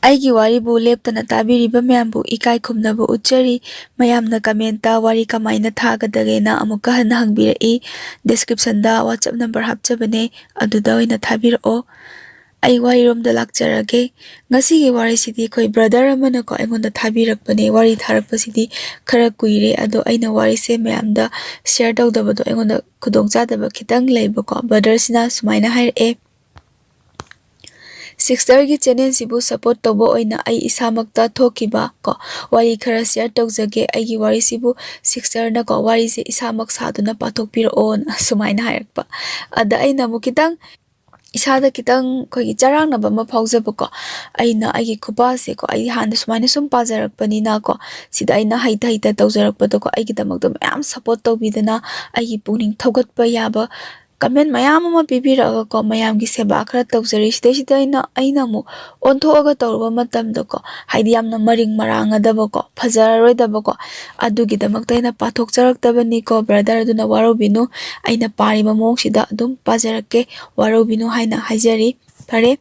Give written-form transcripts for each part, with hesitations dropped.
ꯑꯩꯒꯤ ꯋꯥꯔꯤꯕꯨ ꯂꯦꯞꯇꯅ ꯇꯥꯕꯤꯔꯤꯕ ꯃꯌꯥꯝꯕꯨ ꯏꯀꯥꯏ ꯈꯨꯝꯅꯕ ꯎꯠꯆꯔꯤ꯫ ꯃꯌꯥꯝꯅ ꯀꯃꯦꯟꯇ ꯋꯥꯔꯤ ꯀꯃꯥꯏꯅ ꯊꯥꯒꯗꯒꯦꯅ ꯑꯃꯨꯛꯀ ꯍꯟꯅ ꯍꯪꯕꯤꯔꯛꯏ꯫ ꯗꯦꯁꯀ꯭ꯔꯤꯞꯁꯟꯗ ꯋꯥꯆꯞ ꯅꯝꯕꯔ ꯍꯥꯞꯆꯕꯅꯦ, ꯑꯗꯨꯗ ꯑꯣꯏꯅ ꯊꯥꯕꯤꯔꯛꯑꯣ꯫ ꯑꯩ ꯋꯥꯔꯤꯔꯣꯝꯗ ꯂꯥꯛꯆꯔꯒꯦ꯫ ꯉꯁꯤꯒꯤ ꯋꯥꯔꯤꯁꯤꯗꯤ ꯑꯩꯈꯣꯏ ꯕ꯭ꯔꯗꯔ ꯑꯃꯅꯀꯣ ꯑꯩꯉꯣꯟꯗ ꯊꯥꯕꯤꯔꯛꯄꯅꯦ꯫ ꯋꯥꯔꯤ ꯊꯥꯔꯛꯄꯁꯤꯗꯤ ꯈꯔ ꯀꯨꯏꯔꯦ, ꯑꯗꯣ ꯑꯩꯅ ꯋꯥꯔꯤꯁꯦ ꯃꯌꯥꯝꯗ ꯁꯦꯌꯔ ꯇꯧꯗꯕꯗꯣ ꯑꯩꯉꯣꯟꯗ ꯈꯨꯗꯣꯡꯆꯥꯗꯕ ꯈꯤꯇꯪ ꯂꯩꯕꯀꯣ꯫ ꯕ꯭ꯔꯗꯔꯁꯤꯅ ꯁꯨꯃꯥꯏꯅ ꯍꯥꯏꯔꯛꯑꯦ: ꯁꯤꯁꯇꯔꯒꯤ ꯆꯦꯅꯦꯜꯁꯤꯕꯨ ꯁꯄꯣꯔꯠ ꯇꯧꯕ ꯑꯣꯏꯅ ꯑꯩ ꯏꯁꯥꯃꯛꯇ ꯊꯣꯛꯈꯤꯕ ꯋꯥꯔꯤ ꯈꯔ ꯁꯦꯌꯔ ꯇꯧꯖꯒꯦ꯫ ꯑꯩꯒꯤ ꯋꯥꯔꯤꯁꯤꯕꯨ ꯁꯤꯁꯇꯔꯅꯀꯣ ꯋꯥꯔꯤꯁꯦ ꯏꯁꯥꯃꯛ ꯁꯥꯗꯨꯅ ꯄꯥꯊꯣꯛꯄꯤꯔꯛꯑꯣꯅ ꯁꯨꯃꯥꯏꯅ ꯍꯥꯏꯔꯛꯄ꯫ ꯑꯗ ꯑꯩꯅ ꯑꯃꯨꯛ ꯈꯤꯇꯪ ꯏꯁꯥꯗ ꯈꯤꯇꯪ ꯑꯩꯈꯣꯏꯒꯤ ꯆꯔꯥꯡꯅꯕ ꯑꯃ ꯐꯥꯎꯖꯕꯀꯣ꯫ ꯑꯩꯅ ꯑꯩꯒꯤ ꯈꯨꯄꯥꯁꯦꯀꯣ ꯑꯩ ꯍꯥꯟꯅ ꯁꯨꯃꯥꯏꯅ ꯁꯨꯝ ꯄꯥꯖꯔꯛꯄꯅꯤꯅꯀꯣ, ꯁꯤꯗ ꯑꯩꯅ ꯍꯩꯇ ꯇꯧꯖꯔꯛꯄꯗꯀꯣ ꯑꯩꯒꯤꯗꯃꯛꯇ ꯃꯌꯥꯝ ꯁꯄꯣꯔꯠ ꯇꯧꯕꯤꯗꯅ ꯑꯩꯒꯤ ꯄꯨꯛꯅꯤꯡ ꯊꯧꯒꯠꯄ ꯌꯥꯕ ꯀꯃꯦꯟ ꯃꯌꯥꯝ ꯑꯃ ꯄꯤꯕꯤꯔꯛꯑꯒꯀꯣ ꯃꯌꯥꯝꯒꯤ ꯁꯦꯕꯥ ꯈꯔ ꯇꯧꯖꯔꯤ꯫ ꯁꯤꯗꯩꯁꯤꯗ ꯑꯩꯅ ꯑꯃꯨꯛ ꯑꯣꯟꯊꯣꯛꯑꯒ ꯇꯧꯔꯨꯕ ꯃꯇꯝꯗꯀꯣ, ꯍꯥꯏꯗꯤ ꯌꯥꯝꯅ ꯃꯔꯤꯡ ꯃꯔꯥꯡꯉꯗꯕꯀꯣ, ꯐꯖꯔꯔꯣꯏꯗꯕꯀꯣ, ꯑꯗꯨꯒꯤꯗꯃꯛꯇ ꯑꯩꯅ ꯄꯥꯊꯣꯛꯆꯔꯛꯇꯕꯅꯤꯀꯣ ꯕ꯭ꯔꯗꯔ, ꯑꯗꯨꯅ ꯋꯥꯔꯧꯕꯤꯅꯨ꯫ ꯑꯩꯅ ꯄꯥꯔꯤꯕ ꯃꯑꯣꯡꯁꯤꯗ ꯑꯗꯨꯝ ꯄꯥꯖꯔꯛꯀꯦ, ꯋꯥꯔꯧꯕꯤꯅꯨ ꯍꯥꯏꯅ ꯍꯥꯏꯖꯔꯤ꯫ ꯐꯔꯦ,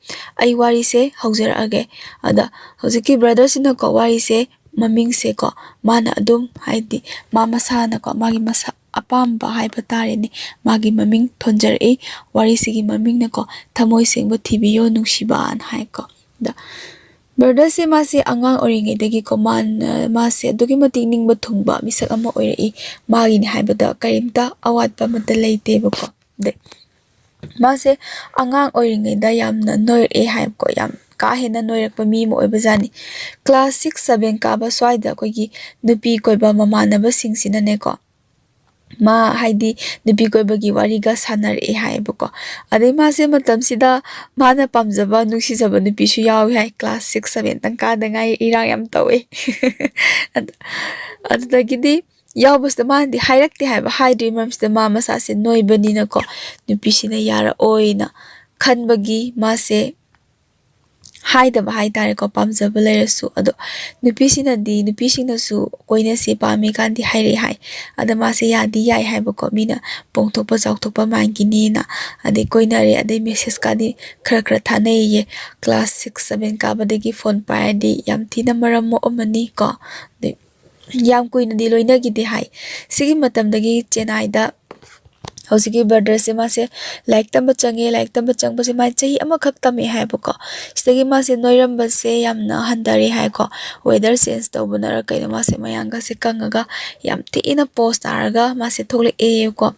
ꯑꯩ ꯋꯥꯔꯤꯁꯦ ꯍꯧꯖꯔꯛꯑꯒꯦ꯫ ꯑꯗ ꯍꯧꯖꯤꯛꯀꯤ ꯕ꯭ꯔꯗꯔꯁꯤꯅꯀꯣ ꯋꯥꯔꯤꯁꯦ ꯃꯃꯤꯡꯁꯦꯀꯣ ꯃꯥꯅ ꯑꯗꯨꯝ ꯍꯥꯏꯗꯤ ꯃꯥ ꯃꯁꯥꯅꯀꯣ ꯃꯥꯒꯤ ꯑꯄꯥꯝꯕ ꯍꯥꯏꯕ ꯇꯥꯔꯦꯅꯦ, ꯃꯥꯒꯤ ꯃꯃꯤꯡ ꯊꯣꯟꯖꯔꯛꯏ꯫ ꯋꯥꯔꯤꯁꯤꯒꯤ ꯃꯃꯤꯡꯅꯀꯣ ꯊꯃꯣꯏ ꯁꯦꯡꯕ ꯊꯤꯕꯤꯌꯣ ꯅꯨꯡꯁꯤꯕꯥꯅ ꯍꯥꯏꯀꯣ꯫ ꯑꯗ ꯕ꯭ꯔꯗꯔꯁꯦ ꯃꯥꯁꯦ ꯑꯉꯥꯡ ꯑꯣꯏꯔꯤꯉꯩꯗꯒꯤꯀꯣ ꯃꯥꯁꯦ ꯑꯗꯨꯛꯀꯤ ꯃꯇꯤꯛ ꯅꯤꯡꯕ ꯊꯨꯡꯕ ꯃꯤꯁꯛ ꯑꯃ ꯑꯣꯏꯔꯛꯏ꯫ ꯃꯥꯒꯤꯅꯤ ꯍꯥꯏꯕꯗ ꯀꯔꯤꯝꯇ ꯑꯋꯥꯠꯄ ꯑꯃꯠꯇ ꯂꯩꯇꯦꯕꯀꯣ꯫ ꯑꯗꯩ ꯃꯥꯁꯦ ꯑꯉꯥꯡ ꯑꯣꯏꯔꯤꯉꯩꯗ ꯌꯥꯝꯅ ꯅꯣꯏꯔꯛꯑꯦ ꯍꯥꯏꯕꯀꯣ, ꯌꯥꯝ ꯀꯥ ꯍꯦꯟꯅ ꯅꯣꯏꯔꯛꯄ ꯃꯤ ꯑꯃ ꯑꯣꯏꯕꯖꯥꯠꯅꯤ꯫ ꯀ꯭ꯂꯥꯁ 6-7 ꯀꯥꯕ ꯁ꯭ꯋꯥꯏꯗ ꯑꯩꯈꯣꯏꯒꯤ ꯅꯨꯄꯤ ꯀꯣꯏꯕ ꯃꯃꯥꯟꯅꯕꯁꯤꯡꯁꯤꯅꯅꯦꯀꯣ, ꯃꯥ ꯍꯥꯏꯗꯤ ꯅꯨꯄꯤ ꯀꯣꯏꯕꯒꯤ ꯋꯥꯔꯤꯒ ꯁꯥꯟꯅꯔꯛꯑꯦ ꯍꯥꯏꯌꯦꯕꯀꯣ꯫ ꯑꯗꯩ ꯃꯥꯁꯦ ꯃꯇꯝꯁꯤꯗ ꯃꯥꯅ ꯄꯥꯝꯖꯕ ꯅꯨꯡꯁꯤꯖꯕ ꯅꯨꯄꯤꯁꯨ ꯌꯥꯎꯏ ꯍꯥꯏ꯫ ꯀ꯭ꯂꯥꯁ 6-7 ꯀꯥꯗ ꯉꯥꯏ, ꯏꯔꯥꯡ ꯌꯥꯝ ꯇꯧꯋꯦ꯫ ꯑꯗꯨꯗꯒꯤꯗꯤ ꯌꯥꯎꯕꯁꯤꯗ ꯃꯥꯅꯗꯤ ꯍꯥꯏꯔꯛꯇꯦ ꯍꯥꯏꯕ, ꯍꯥꯏꯗ꯭ꯔꯤ ꯃꯔꯝꯁꯤꯗ ꯃꯥ ꯃꯁꯥꯁꯦ ꯅꯣꯏꯕꯅꯤꯅꯀꯣ ꯅꯨꯄꯤꯁꯤꯅ ꯌꯥꯔꯛꯑꯣꯏꯅ ꯈꯟꯕꯒꯤ ꯃꯥꯁꯦ ꯍꯥꯏꯗꯕ ꯍꯥꯏꯇꯥꯔꯦꯀꯣ, ꯄꯥꯝꯖꯕ ꯂꯩꯔꯁꯨ꯫ ꯑꯗꯣ ꯅꯨꯄꯤꯁꯤꯡꯅꯁꯨ ꯀꯣꯏꯅꯁꯤ ꯄꯥꯝꯃꯤ ꯀꯥꯟꯗꯤ ꯍꯥꯏꯔꯛꯑꯦ ꯍꯥꯏ꯫ ꯑꯗ ꯃꯥꯁꯦ ꯌꯥꯗꯤ ꯌꯥꯏ ꯍꯥꯏꯕꯀꯣ, ꯃꯤꯅ ꯄꯣꯡꯊꯣꯛꯄ ꯆꯥꯎꯊꯣꯛꯄ ꯃꯥꯟꯈꯤꯅꯤꯅ꯫ ꯑꯗꯩ ꯀꯣꯏꯅꯔꯦ, ꯑꯗꯩ ꯃꯦꯁꯦꯁꯀꯗꯤ ꯈꯔ ꯊꯥꯅꯩꯌꯦ꯫ ꯀ꯭ꯂꯥꯁ 6-7 ꯀꯥꯕꯗꯒꯤ ꯐꯣꯟ ꯄꯥꯏꯔꯗꯤ ꯌꯥꯝ ꯊꯤꯅ ꯃꯔꯝ ꯃꯣꯛꯑꯝꯃꯅꯤ ꯀꯣ꯫ ꯑꯗꯩ ꯌꯥꯝ ꯀꯨꯏꯅꯗꯤ ꯂꯣꯏꯅꯈꯤꯗꯦ ꯍꯥꯏ꯫ ꯁꯤꯒꯤ ꯃꯇꯝꯗꯒꯤ ꯆꯦꯟꯅꯥꯏꯗ ꯍꯧꯖꯤꯛꯀꯤ ꯕ꯭ꯔꯗꯔꯁꯦ ꯃꯥꯁꯦ ꯂꯥꯏꯔꯤꯛ ꯇꯝꯕ ꯆꯪꯉꯦ꯫ ꯂꯥꯏꯔꯤꯛ ꯇꯝꯕ ꯆꯪꯕꯁꯦ ꯃꯥ ꯆꯍꯤ ꯑꯃꯈꯛ ꯇꯝꯃꯦ ꯍꯥꯏꯕꯀꯣ꯫ ꯁꯤꯗꯒꯤ ꯃꯥꯁꯦ ꯅꯣꯏꯔꯝꯕꯁꯦ ꯌꯥꯝꯅ ꯍꯟꯊꯔꯦ ꯍꯥꯏꯀꯣ꯫ ꯋꯦꯗꯔ ꯆꯦꯟꯖ ꯇꯧꯕꯅꯔ ꯀꯩꯅꯣ ꯃꯥꯁꯦ ꯃꯌꯥꯡꯒꯁꯦ ꯀꯪꯉꯒ ꯌꯥꯝ ꯊꯤꯅ ꯄꯣꯁ ꯇꯥꯔꯒ ꯃꯥꯁꯦ ꯊꯣꯛꯂꯛꯑꯦꯀꯣ꯫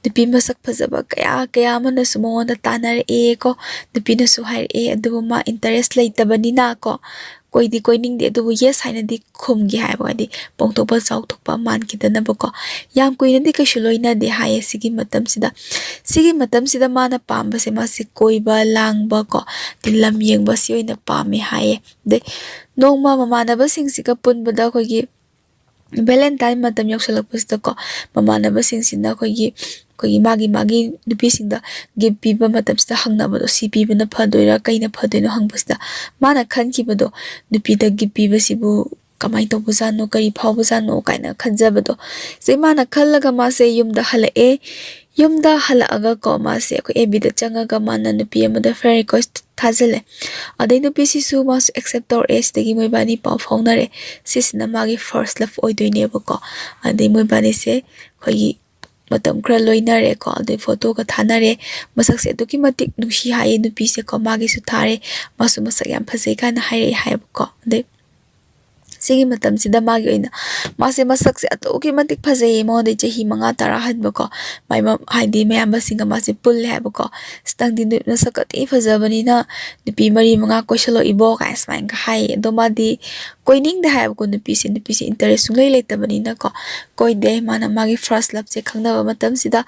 ꯅꯨꯄꯤ ꯃꯁꯛ ꯐꯖꯕ ꯀꯌꯥ ꯑꯃꯅꯁꯨ ꯃꯉꯣꯟꯗ ꯇꯥꯟꯅꯔꯛꯑꯦꯀꯣ꯫ ꯅꯨꯄꯤꯅꯁꯨ ꯍꯥꯏꯔꯛꯑꯦ, ꯑꯗꯨꯕꯨ ꯃꯥ ꯏꯟꯇꯔꯦꯁ ꯂꯩꯇꯕꯅꯤꯅ ꯀꯣ ꯀꯣꯏꯗꯤ ꯀꯣꯏꯅꯤꯡꯗꯦ, ꯑꯗꯨꯕꯨ ꯌꯦꯁ ꯍꯥꯏꯅꯗꯤ ꯈꯨꯝꯒꯦ ꯍꯥꯏꯕ, ꯍꯥꯏꯗꯤ ꯄꯣꯡꯊꯣꯛꯄ ꯆꯥꯎꯊꯣꯛꯄ ꯃꯥꯟꯈꯤꯗꯅꯕꯀꯣ꯫ ꯌꯥꯝ ꯀꯨꯏꯅꯗꯤ ꯀꯩꯁꯨ ꯂꯣꯏꯅꯗꯦ ꯍꯥꯏꯌꯦ꯫ ꯁꯤꯒꯤ ꯃꯇꯝꯁꯤꯗ ꯃꯥꯅ ꯄꯥꯝꯕꯁꯦ ꯃꯥꯁꯦ ꯀꯣꯏꯕ ꯂꯥꯡꯕ ꯀꯣ, ꯂꯝ ꯌꯦꯡꯕꯁꯤ ꯑꯣꯏꯅ ꯄꯥꯝꯃꯦ ꯍꯥꯏꯌꯦ꯫ ꯑꯗꯩ ꯅꯣꯡꯃ ꯃꯃꯥꯟꯅꯕꯁꯤꯡꯁꯤꯒ ꯄꯨꯟꯕꯗ ꯑꯩꯈꯣꯏꯒꯤ ꯚꯦꯂꯦꯟꯇꯥꯏꯟ ꯃꯇꯝ ꯌꯧꯁꯜꯂꯛꯄꯁꯤꯗꯀꯣ, ꯃꯃꯥꯟꯅꯕꯁꯤꯡꯁꯤꯅ ꯑꯩꯈꯣꯏꯒꯤ ꯃꯥꯒꯤ ꯅꯨꯄꯤꯁꯤꯡꯗ ꯒꯤꯐ ꯄꯤꯕ ꯃꯇꯝꯁꯤꯗ ꯍꯪꯅꯕꯗꯣ, ꯁꯤ ꯄꯤꯕꯅ ꯐꯗꯣꯏꯔꯥ ꯀꯩꯅ ꯐꯗꯣꯏꯅꯣ ꯍꯪꯕꯁꯤꯗ ꯃꯥꯅ ꯈꯟꯈꯤꯕꯗꯣ, ꯅꯨꯄꯤꯗ ꯒꯤꯐ ꯄꯤꯕꯁꯤꯕꯨ ꯀꯃꯥꯏꯅ ꯇꯧꯕꯖꯥꯠꯅꯣ, ꯀꯔꯤ ꯐꯥꯎꯕꯖꯥꯠꯅꯣ ꯀꯥꯏꯅ ꯈꯟꯖꯕꯗꯣ꯫ ꯁꯤ ꯃꯥꯅ ꯈꯜꯂꯒ ꯃꯥꯁꯦ ꯌꯨꯝꯗ ꯍꯜꯂꯛꯑꯦ꯫ ꯌꯨꯝꯗ ꯍꯜꯂꯛꯑꯒꯀꯣ ꯃꯥꯁꯦ ꯑꯩꯈꯣꯏ FBꯗ ꯆꯪꯉꯒ ꯃꯥꯅ ꯅꯨꯄꯤ ꯑꯃꯗ ꯐ꯭ꯔꯦꯟ ꯔꯤꯀ꯭ꯋꯦꯁ ꯊꯥꯖꯤꯜꯂꯦ꯫ ꯑꯗꯩ ꯅꯨꯄꯤꯁꯤꯁꯨ ꯃꯥꯁꯨ ꯑꯦꯛꯁꯦꯞ ꯇꯧꯔꯛꯑꯦ꯫ ꯁꯤꯗꯒꯤ ꯃꯣꯏꯕꯥꯅꯤ ꯄꯥꯎ ꯐꯥꯎꯅꯔꯦ꯫ ꯁꯤꯁꯤꯅ ꯃꯥꯒꯤ ꯐꯥꯔꯁ ꯂꯞ ꯑꯣꯏꯗꯣꯏꯅꯦꯕꯀꯣ꯫ ꯑꯗꯩ ꯃꯣꯏꯕꯥꯅꯤꯁꯦ ꯑꯩꯈꯣꯏꯒꯤ ꯃꯇꯝ ꯈꯔ ꯂꯣꯏꯅꯔꯦꯀꯣ꯫ ꯑꯗꯩ ꯐꯣꯇꯣꯒ ꯊꯥꯅꯔꯦ꯫ ꯃꯁꯛꯁꯦ ꯑꯗꯨꯛꯀꯤ ꯃꯇꯤꯛ ꯅꯨꯡꯁꯤ ꯍꯥꯏꯌꯦ ꯅꯨꯄꯤꯁꯦꯀꯣ, ꯃꯥꯒꯤꯁꯨ ꯊꯥꯔꯦ꯫ ꯃꯥꯁꯨ ꯃꯁꯛ ꯌꯥꯝ ꯐꯖꯩ ꯀꯥꯏꯅ ꯍꯥꯏꯔꯛꯑꯦ ꯍꯥꯏꯌꯦꯕꯀꯣ꯫ ꯑꯗꯩ ꯁꯤꯒꯤ ꯃꯇꯝꯁꯤꯗ ꯃꯥꯒꯤ ꯑꯣꯏꯅ ꯃꯥꯁꯦ ꯃꯁꯛꯁꯦ ꯑꯗꯨꯛꯀꯤ ꯃꯇꯤꯛ ꯐꯖꯩꯌꯦ, ꯃꯉꯣꯟꯗꯩ ꯆꯍꯤ 5-10 ꯍꯟꯕꯀꯣ꯫ ꯍꯥꯏꯗꯤ ꯃꯌꯥꯝꯕꯁꯤꯡꯒ ꯃꯥꯁꯦ ꯄꯨꯜꯂꯦ ꯍꯥꯏꯕꯀꯣ꯫ ꯅꯪꯗꯤ ꯅꯁꯛ ꯑꯇꯩ ꯐꯖꯕꯅꯤꯅ ꯅꯨꯄꯤ 4-5 ꯀꯣꯏꯁꯜꯂꯣ ꯏꯕꯣ ꯀꯥꯏꯅ ꯁꯨꯃꯥꯏꯅꯒ ꯍꯥꯏꯌꯦ꯫ ꯑꯗꯣ ꯃꯥꯗꯤ ꯀꯣꯏꯅꯤꯡꯗꯦ ꯍꯥꯏꯕꯀꯣ, ꯅꯨꯄꯤꯁꯦ ꯏꯟꯇꯔꯦꯁ ꯁꯨꯡꯂꯩ ꯂꯩꯇꯕꯅꯤꯅꯀꯣ ꯀꯣꯏꯗꯦ꯫ ꯃꯥꯅ ꯃꯥꯒꯤ ꯐꯥꯔꯁ ꯂꯞꯁꯦ ꯈꯪꯅꯕ ꯃꯇꯝꯁꯤꯗ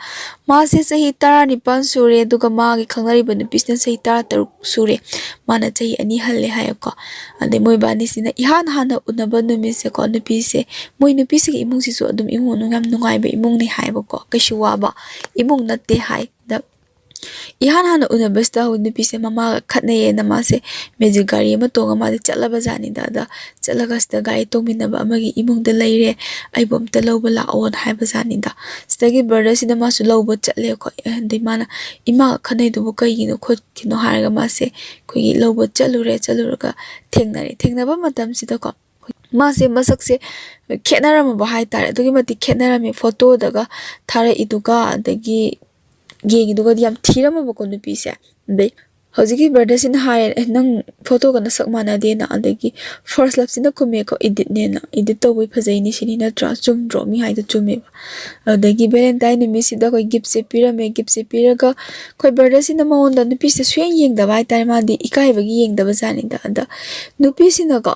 ꯃꯥꯁꯦ ꯆꯍꯤ 19 ꯁꯨꯔꯦ, ꯑꯗꯨꯒ ꯃꯥꯒꯤ ꯈꯪꯅꯔꯤꯕ ꯅꯨꯄꯤꯁꯤꯅ ꯆꯍꯤ 13 ꯁꯨꯔꯦ꯫ ꯃꯥꯅ ꯆꯍꯤ 2 ꯍꯜꯂꯦ ꯍꯥꯏꯌꯦꯀꯣ꯫ ꯑꯗꯩ ꯃꯣꯏꯕꯥꯅꯤꯁꯤꯅ ꯏꯍꯥꯟ ꯍꯥꯟꯅ ꯎꯅꯕ ꯅꯨꯃꯤꯠꯁꯦꯀꯣ, ꯃꯣꯏ ꯅꯨꯄꯤꯁꯤꯒꯤ ꯏꯃꯨꯡꯁꯤꯁꯨ ꯑꯗꯨꯝ ꯏꯃꯨꯡ ꯃꯅꯨꯡ ꯌꯥꯝ ꯅꯨꯡꯉꯥꯏꯕ ꯏꯃꯨꯡꯅꯤ ꯍꯥꯏꯕꯀꯣ, ꯀꯩꯁꯨ ꯋꯥꯕ ꯏꯃꯨꯡ ꯅꯠꯇꯦ ꯍꯥꯏ꯫ ihan hana unabasta hu nupise mama khatnaye na mase magic gari ama tonga made chalaba jani da chalaga sta gari tongminaba amagi imung da leire aibom ta loba la on haiba jani da stagi brother sida masu loba chatle ko de mana ima khanai du kai gino khot kino haraga mase koi loba chaluraga thengnaba matam sida ko mase masakse khenarama ba hai tare dugi mati khenarami photo daga thara iduga adagi Gegi duga yam thirama ba ko nupi se de hojiki brother sin hai nang photo kana sak mana de na adagi first love sin ko me ko edit ne na edit to wi phajai ni sini na tra chum draw mi hai to chume adagi valentine mi si da ko gift se pira ga ko brother sin ma on da nupi se sweng yeng da bai tar ma di ikai ba gi yeng da ba jani da nupi sin ko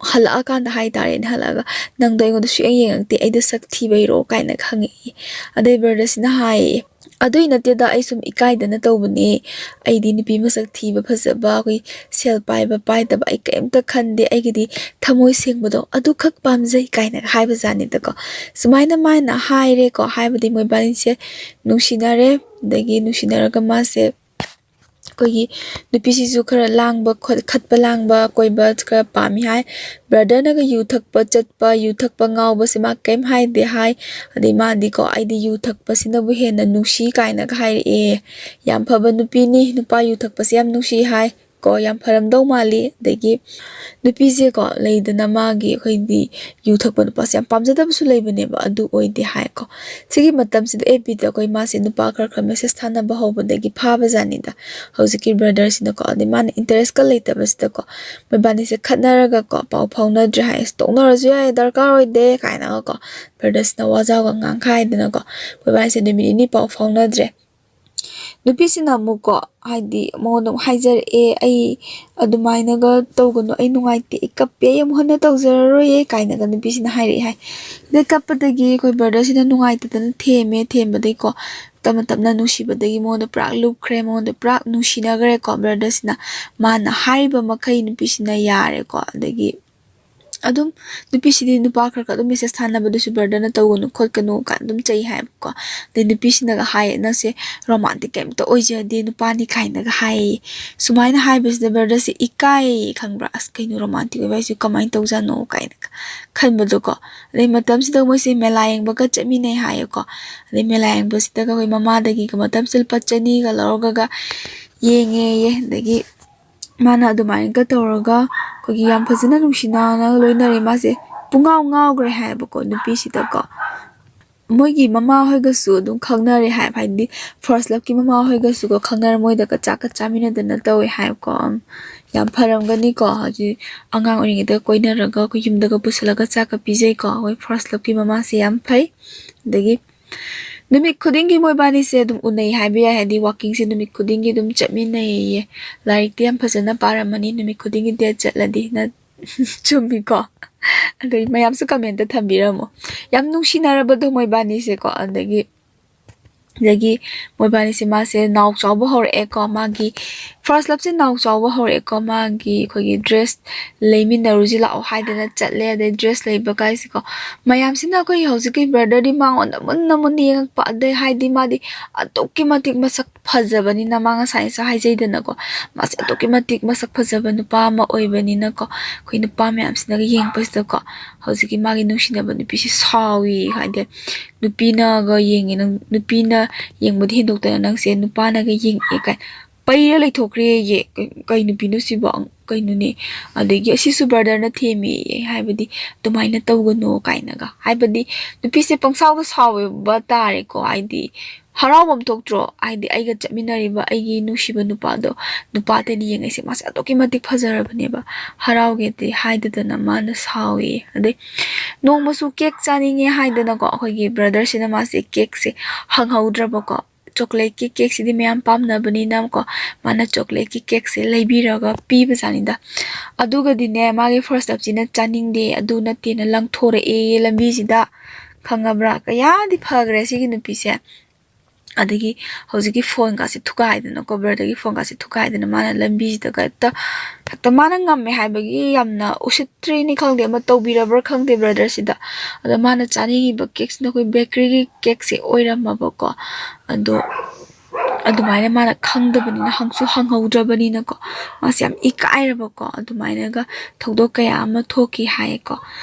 hala kan da hai tare hala ga nang dai ngo da sweng yeng te ai da sak thi bai ro kai na khangi adai brother sin hai adoi nate da ai sum ikai da na tawbani ai di nipi masak thiba phajaba koi sel pai ba pai da ai kaimta khande ai gidi thamoi sengba do adu khak pamjai kaina haiba jani da ko sumaina maina hai re ko haiba di moi balin se nungsinare dagi nungsinaraga ma se kogi nupi si su khara langba khatpa langba koiba khara pami hai brother na ga yu thakpa chatpa yu thakpa ngawba se ma kem hai de hai adi ma di ko ai di yu thakpa sina bu he na nungshi kaina ga hai e yam phaba nupi ni nupa yu thakpa se yam nungshi hai ko yam pharam do mali degi nupi se ko leidana ma gi khoi di yu thakpa nupa se yam pamjada bu su leibane ba adu oi de hai ko sigi matam se ep da koi ma se nupa khar message thana ba hoba degi phaba jani da hojiki brother sin ko adi man interest ka leita bas da ko me bani se khatnaraga ko pau phauna dra hai stokna raju ai darkar oi de kaina ko brother sin waja ga ngang khai dana ko me bani se ni pau phauna dre nupi sina mu ko haidi mo dum haijar e ai adumaina ga tawgono ai nungai te kappe yam hona tawzaro ye kaina ga nupi sina hairi hai de kappadagi koi brother sina nungai te tan theme badai ko tamna nungshiba dagi mo da prak loop kre mo da prak nungsina gare ko brother sina mana haiba makai nupi sina yare ko dagi adum nupi sidi nupa khar ka dum message thana ba du su brother na tawgono khot kanu ka dum chai hai ko de nupi sina ga hai na se romantic kem to oija de nupa ni kaina ga hai sumaina hai bis de brother se ikai khangbra as kainu romantic ba su kamai tawja no kaina khan ba do ko le matam sida mo se melayeng ba ka chami nei hai ko le melayeng ba sida ga koi mama dagi ka matam sil pachani ga loroga ga yenge ye dagi mana adumai ga tawraga kogi yam phajana nungsina na loinare ma se pungaw gre hai ba ko nupi sida ko moigi mama hoi ga su dum khangnare hai phai di first love ki mama hoi ga su ko khangnar moi da ka chamina da na tawi hai ko yam pharam ga ni ko haji angang ori da koina raga ko yum da ga pusala ga chaka pijai ko hoi first love ki mama se yam phai dagi numit khudingi moi bani se dum unai hai bia hadi walking se numit khudingi dum chamina ye like tiam phajana paramani numit khudingi de chatladi na chumi ko adai mayam su comment ta thambiramo yam nungsinaraba do moi bani se ko adagi moi bani se ma se naw chawba hor e ko magi first love se naw chawba hor e ko magi khogi dress leimin naruji la haidana chatle de dress leiba kai se ko mayam sina ko hojiki brother di mang on mun yeng pa de haidi madi atoki matik masak phajabani na manga sai sa haijai dana ko mas atoki matik masak phajabanu pa ma oibani na ko khoi nu pa mayam sina yeng pas da ko hojiki magi nungsina ba nupi si sawi haide nupina ga yeng nupina yeng budi dokta nang se nupa na ga yeng e kai paira lai thokre ye kai nupi nu si ba kai nu ne adegi si su brother na themi haibadi tumaina tawgono kai na ga haibadi nupi se pangsaw ga sawe ba tare ko aidi harawam tokdro aidi aiga chaminari ba aigi nungshiba nupa do nupa te ni yeng se mas atoki matik phajara bane ba haraw ge te haidana mana sawe ade nong masu cake chaninge haidana ko khoi gi brother sina ma se cake se hanghaudra ba ko chocolate ki cake sidi mayam pamna bani nam ko mana chocolate ki cake se leibiraga piba janida aduga dine magi first up sina chaning de adu na te na lang thore e lambi sida khangabra kaya di phagre sigi nupi se adagi hojiki phone ga se thukai dana ko brother gi phone ga se thukai dana mana lambi sida ka ta mana ngamme haibagi yamna usitri ni khangde ma tawbira bra khangde brother sida ada mana chani ba cakes na koi bakery gi cake se oiram ma ba ko ado ꯑꯗꯨꯃꯥꯏꯅ ꯃꯥꯅ ꯈꯪꯗꯕꯅꯤꯅ ꯍꯪꯁꯨ ꯍꯪꯍꯧꯗ꯭ꯔꯕꯅꯤꯅꯀꯣ ꯃꯥꯁꯦ ꯌꯥꯝ ꯏꯀꯥꯏꯔꯕꯀꯣ ꯑꯗꯨꯃꯥꯏꯅꯒ ꯊꯧꯗꯣꯛ ꯀꯌꯥ ꯑꯃ ꯊꯣꯛꯈꯤ ꯍꯥꯏꯌꯦꯀꯣ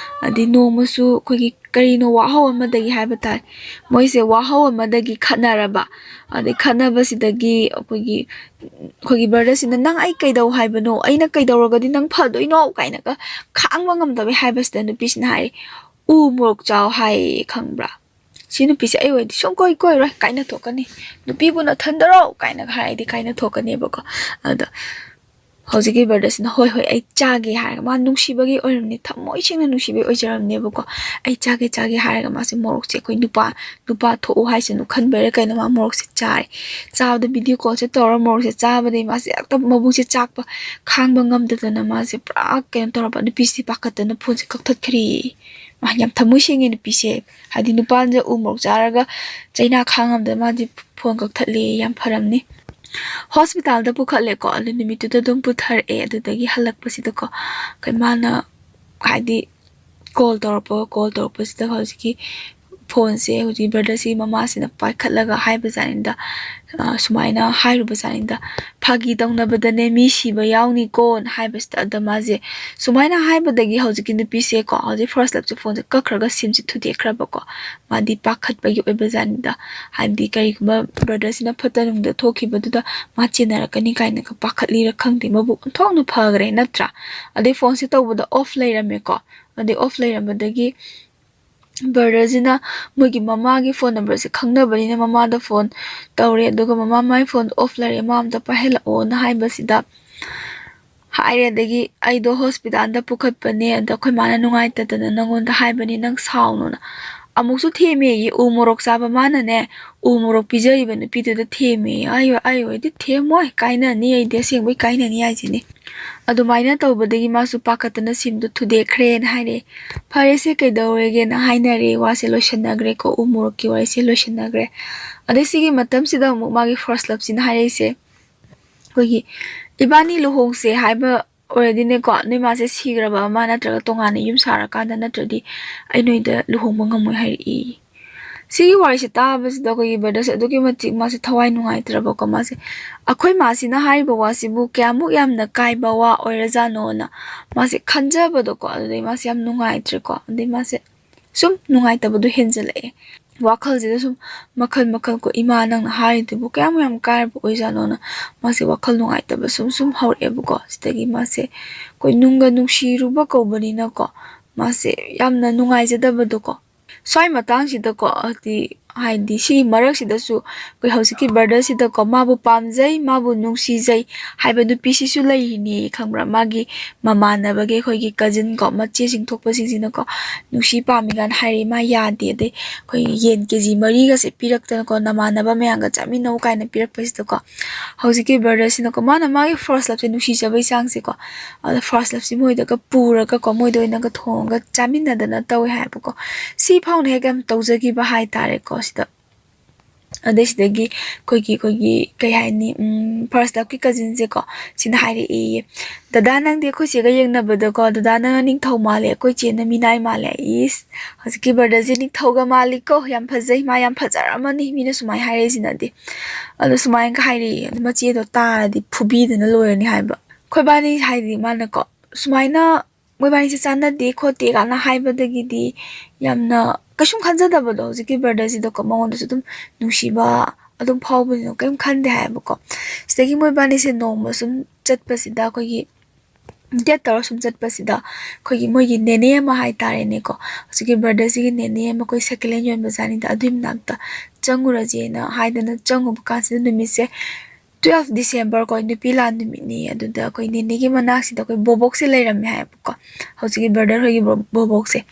ꯑꯗꯩ ꯅꯣꯡꯃꯁꯨ ꯑꯩꯈꯣꯏꯒꯤ ꯀꯔꯤꯅꯣ ꯋꯥꯍꯧ ꯑꯃꯗꯒꯤ ꯍꯥꯏꯕ ꯇꯥꯔꯦ ꯃꯣꯏꯁꯦ ꯋꯥꯍꯧ ꯑꯃꯗꯒꯤ ꯈꯠꯅꯔꯕ ꯑꯗꯩ ꯈꯠꯅꯕꯁꯤꯗꯒꯤ ꯑꯩꯈꯣꯏꯒꯤ ꯕ꯭ꯔꯗꯔꯁꯤꯅ ꯅꯪ ꯑꯩ ꯀꯩꯗꯧ ꯍꯥꯏꯕꯅꯣ ꯑꯩꯅ ꯀꯩꯗꯧꯔꯒꯗꯤ ꯅꯪ ꯐꯗꯣꯏꯅꯣ ꯀꯥꯏꯅꯒ ꯈꯥꯡꯕ ꯉꯝꯗꯕꯩ ꯍꯥꯏꯕꯁꯤꯗ ꯅꯨꯄꯤꯁꯤꯅ ꯍꯥꯏꯔꯤ ꯎ ꯃꯣꯔꯣꯛ ꯆꯥꯎ ꯍꯥꯏꯌꯦ ꯈꯪꯕ꯭ꯔꯥ ꯁꯤ ꯅꯨꯄꯤꯁꯦ ꯑꯩ ꯑꯣꯏꯔꯗꯤ ꯁꯨꯡꯀꯣꯏ ꯀꯣꯏꯔꯣꯏ ꯀꯥꯏꯅ ꯊꯣꯛꯀꯅꯤ ꯅꯨꯄꯤꯕꯨ ꯅꯊꯟꯗꯔꯣ ꯀꯥꯏꯅꯒ ꯍꯥꯏꯔꯗꯤ ꯀꯥꯏꯅ ꯊꯣꯛꯀꯅꯦꯕꯀꯣ ꯑꯗ ꯍꯧꯖꯤꯛꯀꯤ ꯕ꯭ꯔꯗꯔꯁꯤꯅ ꯍꯣꯏ ꯍꯣꯏ ꯑꯩ ꯆꯥꯒꯦ ꯍꯥꯏꯔꯒ ꯃꯥ ꯅꯨꯡꯁꯤꯕꯒꯤ ꯑꯣꯏꯔꯝꯅꯤ ꯊꯃꯣꯏ ꯁꯦꯡꯅ ꯅꯨꯡꯁꯤꯕꯒꯤ ꯑꯣꯏꯖꯔꯝꯅꯦꯕꯀꯣ ꯑꯩ ꯆꯥꯒꯦ ꯍꯥꯏꯔꯒ ꯃꯥꯁꯦ ꯃꯣꯔꯣꯛꯁꯦ ꯑꯩꯈꯣꯏ ꯅꯨꯄꯥ ꯊꯣꯛꯎ ꯍꯥꯏꯁꯅꯨ ꯈꯟꯕꯩꯔꯥ ꯀꯩꯅꯣ ꯃꯥ ꯃꯣꯔꯣꯛꯁꯦ ꯆꯥꯔꯦ ꯆꯥꯕꯗ ꯚꯤꯗꯤꯑꯣ ꯀꯣꯜꯁꯦ ꯇꯧꯔ ꯃꯣꯔꯣꯛꯁꯦ ꯆꯥꯕꯗꯩ ꯃꯥꯁꯦ ꯍꯦꯛꯇ ꯃꯕꯨꯛꯁꯦ ꯆꯥꯛꯄ ꯈꯥꯡꯕ ꯉꯝꯗꯗꯅ ꯃꯥꯁꯦ ꯄꯨꯔꯥ ꯀꯩꯅꯣ ꯇꯧꯔꯕ ꯅꯨꯄꯤꯁꯤ ꯄꯥꯈꯠꯇꯅ ꯐꯣꯟꯁꯦ ꯀꯛꯊꯠꯈ꯭ꯔꯦꯌꯦ ꯌꯥꯝ ꯊꯃꯣꯏ ꯁꯦꯡꯉꯦ ꯅꯨꯄꯤꯁꯦ ꯍꯥꯏꯗꯤ ꯅꯨꯄꯥꯁꯦ ꯎ ꯃꯣꯔꯣꯛ ꯆꯥꯔꯒ ꯆꯩꯅꯥ ꯈꯥꯡꯉꯝꯗꯅ ꯃꯥꯗꯤ ꯐꯣꯟ ꯀꯛꯊꯠꯂꯦ ꯌꯥꯝ ꯐꯔꯝꯅꯤ ꯍꯣꯁꯄꯤꯇꯥꯜꯗ ꯄꯨꯈꯠꯂꯦꯀꯣ ꯑꯗꯨ ꯅꯨꯃꯤꯠꯇꯨꯗ ꯑꯗꯨꯝ ꯄꯨꯊꯔꯛꯑꯦ ꯑꯗꯨꯗꯒꯤ ꯍꯜꯂꯛꯄꯁꯤꯗꯀꯣ ꯃꯥꯅ ꯍꯥꯏꯗꯤ ꯀꯣꯜ ꯇꯧꯔꯛꯄꯁꯤꯗ ꯍꯧꯖꯤꯛꯀꯤ ꯐꯣꯟꯁꯦ ꯍꯧꯖꯤꯛ ꯕ꯭ꯔꯗꯔꯁꯤ ꯃꯃꯥꯁꯤꯅ ꯄꯥꯏꯈꯠꯂꯒ ꯍꯥꯏꯕꯖꯥꯠꯅꯤꯗ ꯁꯨꯃꯥꯏꯅ ꯍꯥꯏꯔꯨꯕꯖꯥꯠꯅꯤꯗ ꯐꯥꯒꯤ ꯇꯧꯅꯕꯗꯅꯦ ꯃꯤ ꯁꯤꯕ ꯌꯥꯎꯅꯤꯀꯣ ꯍꯥꯏꯕꯁꯤꯗ ꯑꯗ ꯃꯥꯁꯦ ꯁꯨꯃꯥꯏꯅ ꯍꯥꯏꯕꯗꯒꯤ ꯍꯧꯖꯤꯛꯀꯤ ꯅꯨꯄꯤꯁꯦꯀꯣ ꯍꯧꯖꯤꯛ ꯐꯥꯔꯁ ꯂꯞꯁꯦ ꯐꯣꯟꯁꯦ ꯀꯛꯈ꯭ꯔꯒ ꯁꯤꯝꯁꯦ ꯊꯨꯗꯦꯛꯈ꯭ꯔꯕꯀꯣ ꯃꯥꯗꯤ ꯄꯥꯈꯠꯄꯒꯤ ꯑꯣꯏꯕꯖꯥꯠꯅꯤꯗ ꯍꯥꯏꯕꯗꯤ ꯀꯔꯤꯒꯨꯝꯕ ꯕ꯭ꯔꯗꯔꯁꯤꯅ ꯐꯠꯇ ꯅꯨꯡꯗ ꯊꯣꯛꯈꯤꯕꯗꯨꯗ ꯃꯥ ꯆꯦꯟꯅꯔꯛꯀꯅꯤ ꯀꯥꯏꯅꯒ ꯄꯥꯈꯠꯂꯤꯔ ꯈꯪꯗꯦ ꯃꯕꯨꯛ ꯑꯣꯟꯊꯣꯛꯅ ꯐꯈ꯭ꯔꯦ ꯅꯠꯇ꯭ꯔꯥ ꯑꯗꯩ ꯐꯣꯟꯁꯦ ꯇꯧꯕꯗ ꯑꯣꯐ ꯂꯩꯔꯝꯃꯦꯀꯣ ꯑꯗꯩ ꯑꯣꯐ ꯂꯩꯔꯝꯕꯗꯒꯤ ꯕ꯭ꯔꯗꯔꯁꯤꯅ ꯃꯣꯏꯒꯤ ꯃꯃꯥꯒꯤ ꯐꯣꯟ ꯅꯝꯕꯔꯁꯦ ꯈꯪꯅꯕꯅꯤꯅ ꯃꯃꯥꯗ ꯐꯣꯟ ꯇꯧꯔꯦ ꯑꯗꯨꯒ ꯃꯃꯥ ꯃꯥꯏ ꯐꯣꯟ ꯑꯣꯐ ꯂꯩꯔꯦ ꯃꯥ ꯑꯝꯇ ꯄꯥꯏꯍꯜꯂꯛꯑꯣꯅ ꯍꯥꯏꯕꯁꯤꯗ ꯍꯥꯏꯔꯦ ꯑꯗꯒꯤ ꯑꯩꯗꯣ ꯍꯣꯁꯄꯤꯇꯥꯜꯗ ꯄꯨꯈꯠꯄꯅꯦ ꯑꯗ ꯑꯩꯈꯣꯏ ꯃꯥꯅ ꯅꯨꯡꯉꯥꯏꯇꯗꯅ ꯅꯪꯉꯣꯟꯗ ꯍꯥꯏꯕꯅꯤ ꯅꯪ ꯁꯥꯎꯅꯨꯅ ꯑꯃꯨꯛꯁꯨ ꯊꯦꯝꯃꯦꯌꯦ ꯎ ꯃꯣꯔꯣꯛ ꯆꯥꯕ ꯃꯥꯅꯅꯦ ꯎ ꯃꯣꯔꯣꯛ ꯄꯤꯖꯔꯤꯕ ꯅꯨꯄꯤꯗꯨꯗ ꯊꯦꯝꯃꯦ ꯑꯩ ꯑꯣꯏꯗꯤ ꯊꯦꯝꯃꯣꯏ ꯀꯥꯏꯅꯅꯤ ꯑꯩꯗꯤ ꯑꯁꯦꯡꯕꯩ ꯀꯥꯏꯅꯅꯤ ꯍꯥꯏꯁꯤꯅꯤ ꯑꯗꯨꯃꯥꯏꯅ ꯇꯧꯕꯗꯒꯤ ꯃꯥꯁꯨ ꯄꯥꯈꯠꯇꯅ ꯁꯤꯝꯗꯣ ꯊꯨꯗꯦꯛꯈ꯭ꯔꯦꯅ ꯍꯥꯏꯔꯦ ꯐꯔꯦꯁꯦ ꯀꯩꯗꯧꯔꯒꯦꯅ ꯍꯥꯏꯅꯔꯦ ꯋꯥꯁꯦ ꯂꯣꯏꯁꯟꯅꯈ꯭ꯔꯦꯀꯣ ꯎ ꯃꯣꯔꯣꯛꯀꯤ ꯋꯥꯔꯤꯁꯦ ꯂꯣꯏꯁꯟꯅꯈ꯭ꯔꯦ ꯑꯗꯩ ꯁꯤꯒꯤ ꯃꯇꯝꯁꯤꯗ ꯑꯃꯨꯛ ꯃꯥꯒꯤ ꯐꯥꯔꯁ ꯂꯞꯁꯤꯅ ꯍꯥꯏꯔꯛꯏꯁꯦ ꯑꯩꯈꯣꯏꯒꯤ ꯏꯕꯥꯅꯤ ꯂꯨꯍꯣꯡꯁꯦ ꯍꯥꯏꯕ ꯑꯣꯏꯔꯗꯤꯅꯦꯀꯣ ꯅꯣꯏ ꯃꯥꯁꯦ ꯁꯤꯈ꯭ꯔꯕ ꯑꯃ ꯅꯠꯇ꯭ꯔꯒ ꯇꯣꯉꯥꯟꯅ ꯌꯨꯝ ꯁꯥꯔꯀꯥꯟꯗ ꯅꯠꯇ꯭ꯔꯗꯤ ꯑꯩ ꯅꯣꯏꯗ ꯂꯨꯍꯣꯡꯕ ꯉꯝꯃꯣꯏ ꯍꯥꯏꯔꯛꯏ ꯁꯤꯒꯤ ꯋꯥꯔꯤꯁꯦ ꯇꯥꯕꯁꯤꯗ ꯑꯩꯈꯣꯏꯒꯤ ꯕ꯭ꯔꯗꯔꯁꯦ ꯑꯗꯨꯛꯀꯤ ꯃꯇꯤꯛ ꯃꯥꯁꯦ ꯊꯋꯥꯏ ꯅꯨꯡꯉꯥꯏꯇ꯭ꯔꯕꯀꯣ ꯃꯥꯁꯦ ꯑꯩꯈꯣꯏ ꯃꯥꯁꯤꯅ ꯍꯥꯏꯔꯤꯕ ꯋꯥꯁꯤꯕꯨ ꯀꯌꯥꯃꯨꯛ ꯌꯥꯝꯅ ꯀꯥꯏꯕ ꯋꯥ ꯑꯣꯏꯔꯖꯥꯠꯅꯣꯅ ꯃꯥꯁꯦ ꯈꯟꯖꯕꯗꯣꯀꯣ ꯑꯗꯨꯗꯩ ꯃꯥꯁꯦ ꯌꯥꯝ ꯅꯨꯡꯉꯥꯏꯇ꯭ꯔꯦꯀꯣ ꯑꯗꯩ ꯃꯥꯁꯦ ꯁꯨꯝ ꯅꯨꯡꯉꯥꯏꯇꯕꯗꯣ ꯍꯦꯟꯖꯜꯂꯛꯑꯦ ꯋꯥꯈꯜꯁꯤꯗ ꯁꯨꯝ ꯃꯈꯜ ꯀꯣ ꯏꯃꯥ ꯅꯪꯅ ꯍꯥꯏꯔꯤꯗꯨꯕꯨ ꯀꯌꯥꯃꯨꯛ ꯌꯥꯝ ꯀꯥꯏꯔꯕ ꯑꯣꯏꯖꯥꯠꯅꯣꯅ ꯃꯥꯁꯦ ꯋꯥꯈꯜ ꯅꯨꯡꯉꯥꯏꯇꯕ ꯁꯨꯝ ꯍꯧꯔꯛꯑꯦꯕꯀꯣ ꯁꯤꯗꯒꯤ ꯃꯥꯁꯦ ꯑꯩꯈꯣꯏ ꯅꯨꯡꯒ ꯅꯨꯡꯁꯤꯔꯨꯕ ꯀꯧꯕꯅꯤꯅꯀꯣ ꯃꯥꯁꯦ ꯌꯥꯝꯅ ꯅꯨꯡꯉꯥꯏꯖꯗꯕꯗꯣꯀꯣ ꯁ꯭ꯋꯥꯏ ꯃꯇꯥꯡꯁꯤꯗꯀꯣ ꯍꯥꯏꯗꯤ ꯁꯤꯒꯤ ꯃꯔꯛꯁꯤꯗꯁꯨ ꯑꯩꯈꯣꯏ ꯍꯧꯖꯤꯛꯀꯤ ꯕ꯭ꯔꯗꯔꯁꯤꯗꯀꯣ ꯃꯥꯕꯨ ꯄꯥꯝꯖꯩ ꯃꯥꯕꯨ ꯅꯨꯡꯁꯤꯖꯩ ꯍꯥꯏꯕ ꯅꯨꯄꯤꯁꯤꯁꯨ ꯂꯩꯔꯤꯅꯦ ꯈꯪꯕ꯭ꯔꯥ ꯃꯥꯒꯤ ꯃꯃꯥꯟꯅꯕꯒꯤ ꯑꯩꯈꯣꯏꯒꯤ ꯀꯖꯤꯟ ꯀꯣ ꯃꯆꯦꯁꯤꯡ ꯊꯣꯛꯄꯁꯤꯡꯁꯤꯅꯀꯣ ꯅꯨꯡꯁꯤ ꯄꯥꯝꯃꯤ ꯀꯥꯟꯅ ꯍꯥꯏꯔꯛꯏ ꯃꯥ ꯌꯥꯗꯦ ꯑꯗꯩ ꯑꯩꯈꯣꯏ ꯌꯦꯟ KG 4ꯒꯁꯦ ꯄꯤꯔꯛꯇꯅꯀꯣ ꯅꯃꯥꯟꯅꯕ ꯃꯌꯥꯝꯒ ꯆꯥꯃꯤꯟꯅꯧ ꯀꯥꯏꯅ ꯄꯤꯔꯛꯄꯁꯤꯗꯀꯣ ꯍꯧꯖꯤꯛꯀꯤ ꯕ꯭ꯔꯗꯔꯁꯤꯅꯀꯣ ꯃꯥꯅ ꯃꯥꯒꯤ ꯐꯥꯔꯁ ꯂꯞꯁꯦ ꯅꯨꯡꯁꯤꯖꯕꯩ ꯆꯥꯡꯁꯦꯀꯣ ꯑꯗ ꯐꯥꯔꯁ ꯂꯞꯁꯤ ꯃꯣꯏꯗꯒ ꯄꯨꯔꯒꯀꯣ ꯃꯣꯏꯗ ꯑꯣꯏꯅꯒ ꯊꯣꯡꯉꯒ ꯆꯥꯃꯤꯟꯅꯗꯅ ꯇꯧꯋꯦ ꯍꯥꯏꯕꯀꯣ ꯁꯤ ꯐꯥꯎꯅ ꯍꯦꯛ ꯌꯥꯝ ꯇꯧꯖꯈꯤꯕ ꯍꯥꯏꯇꯥꯔꯦꯀꯣ ꯁꯤꯗ ꯑꯗꯩ ꯁꯤꯗꯒꯤ ꯑꯩꯈꯣꯏꯒꯤ ꯀꯩ ꯍꯥꯏꯅꯤ ꯐꯥꯔꯁ ꯂꯞꯀꯤ ꯀꯖꯤꯟꯁꯦꯀꯣ ꯁꯤꯅ ꯍꯥꯏꯔꯛꯏꯌꯦ ꯗꯗꯥ ꯅꯪꯗꯤ ꯑꯩꯈꯣꯏ ꯆꯦꯒ ꯌꯦꯡꯅꯕꯗꯀꯣ ꯗꯗꯥꯅ ꯅꯤꯡꯊꯧ ꯃꯥꯜꯂꯦ ꯑꯩꯈꯣꯏ ꯆꯦꯅ ꯃꯤꯅꯥꯏ ꯃꯥꯜꯂꯦ ꯏꯁ ꯍꯧꯖꯤꯛꯀꯤ ꯕ꯭ꯔꯗꯔꯁꯦ ꯅꯤꯡꯊꯧꯒ ꯃꯥꯜꯂꯤꯀꯣ ꯌꯥꯝ ꯐꯖꯩ ꯃꯥ ꯌꯥꯝ ꯐꯖꯔꯝꯃꯅꯤ ꯃꯤꯅ ꯁꯨꯃꯥꯏꯅ ꯍꯥꯏꯔꯛꯏꯁꯤꯅꯗꯤ ꯑꯗꯣ ꯁꯨꯃꯥꯏꯅꯒ ꯍꯥꯏꯔꯛꯏ ꯑꯗꯨ ꯃꯆꯦꯗꯣ ꯇꯥꯔꯗꯤ ꯐꯨꯕꯤꯗꯅ ꯂꯣꯏꯔꯅꯤ ꯍꯥꯏꯕ ꯑꯩꯈꯣꯏꯕꯥꯅꯤ ꯍꯥꯏꯗꯤ ꯃꯥꯅꯀꯣ ꯁꯨꯃꯥꯏꯅ ꯃꯣꯏꯕꯥꯅꯤꯁꯦ ꯆꯥꯟꯅꯗꯦ ꯈꯣꯠꯇꯦ ꯀꯥꯏꯅ ꯍꯥꯏꯕꯗꯒꯤꯗꯤ ꯌꯥꯝꯅ ꯀꯩꯁꯨꯝ ꯈꯟꯖꯗꯕꯗꯣ ꯍꯧꯖꯤꯛꯀꯤ ꯕ꯭ꯔꯗꯔꯁꯤꯗꯀꯣ ꯃꯉꯣꯟꯗꯁꯨ ꯑꯗꯨꯝ ꯅꯨꯡꯁꯤꯕ ꯑꯗꯨꯝ ꯐꯥꯎꯕꯅꯤꯅ ꯀꯩꯝ ꯈꯟꯗꯦ ꯍꯥꯏꯌꯦꯕꯀꯣ ꯁꯤꯗꯒꯤ ꯃꯣꯏꯕꯥꯅꯤꯁꯦ ꯅꯣꯡꯃ ꯁꯨꯝ ꯆꯠꯄꯁꯤꯗ ꯑꯩꯈꯣꯏꯒꯤ ꯗꯦꯠ ꯇꯧꯔ ꯁꯨꯝ ꯆꯠꯄꯁꯤꯗ ꯑꯩꯈꯣꯏꯒꯤ ꯃꯣꯏꯒꯤ ꯅꯦꯅꯦ ꯑꯃ ꯍꯥꯏꯇꯥꯔꯦꯅꯦꯀꯣ ꯍꯧꯖꯤꯛꯀꯤ ꯕ꯭ꯔꯗꯔꯁꯤꯒꯤ ꯅꯦꯅꯦ ꯑꯃ ꯑꯩꯈꯣꯏ ꯁꯦꯀꯦꯟ ꯍꯦꯟ ꯌꯣꯟꯕ ꯖꯥꯠꯅꯤꯗ ꯑꯗꯨꯏ ꯃꯅꯥꯛꯇ ꯆꯪꯉꯨꯔꯁꯦꯅ ꯍꯥꯏꯗꯅ ꯆꯪꯉꯨꯕ ꯀꯥꯟꯁꯤꯗ ꯅꯨꯃꯤꯠꯁꯦ 12 December ꯀꯣ ꯅꯨꯄꯤ ꯂꯥꯟ ꯅꯨꯃꯤꯠꯅꯤ ꯑꯗꯨꯗ ꯑꯩꯈꯣꯏ ꯅꯦꯅꯦꯒꯤ ꯃꯅꯥꯛꯁꯤꯗ ꯑꯩꯈꯣꯏ ꯕꯣꯕꯣꯛꯁꯦ ꯂꯩꯔꯝꯃꯦ ꯍꯥꯏꯌꯦꯕꯀꯣ ꯍꯧꯖꯤꯛꯀꯤ ꯕ꯭ꯔꯗꯔ ꯍꯣꯏꯒꯤ ꯕꯣꯕꯣꯛꯁꯦ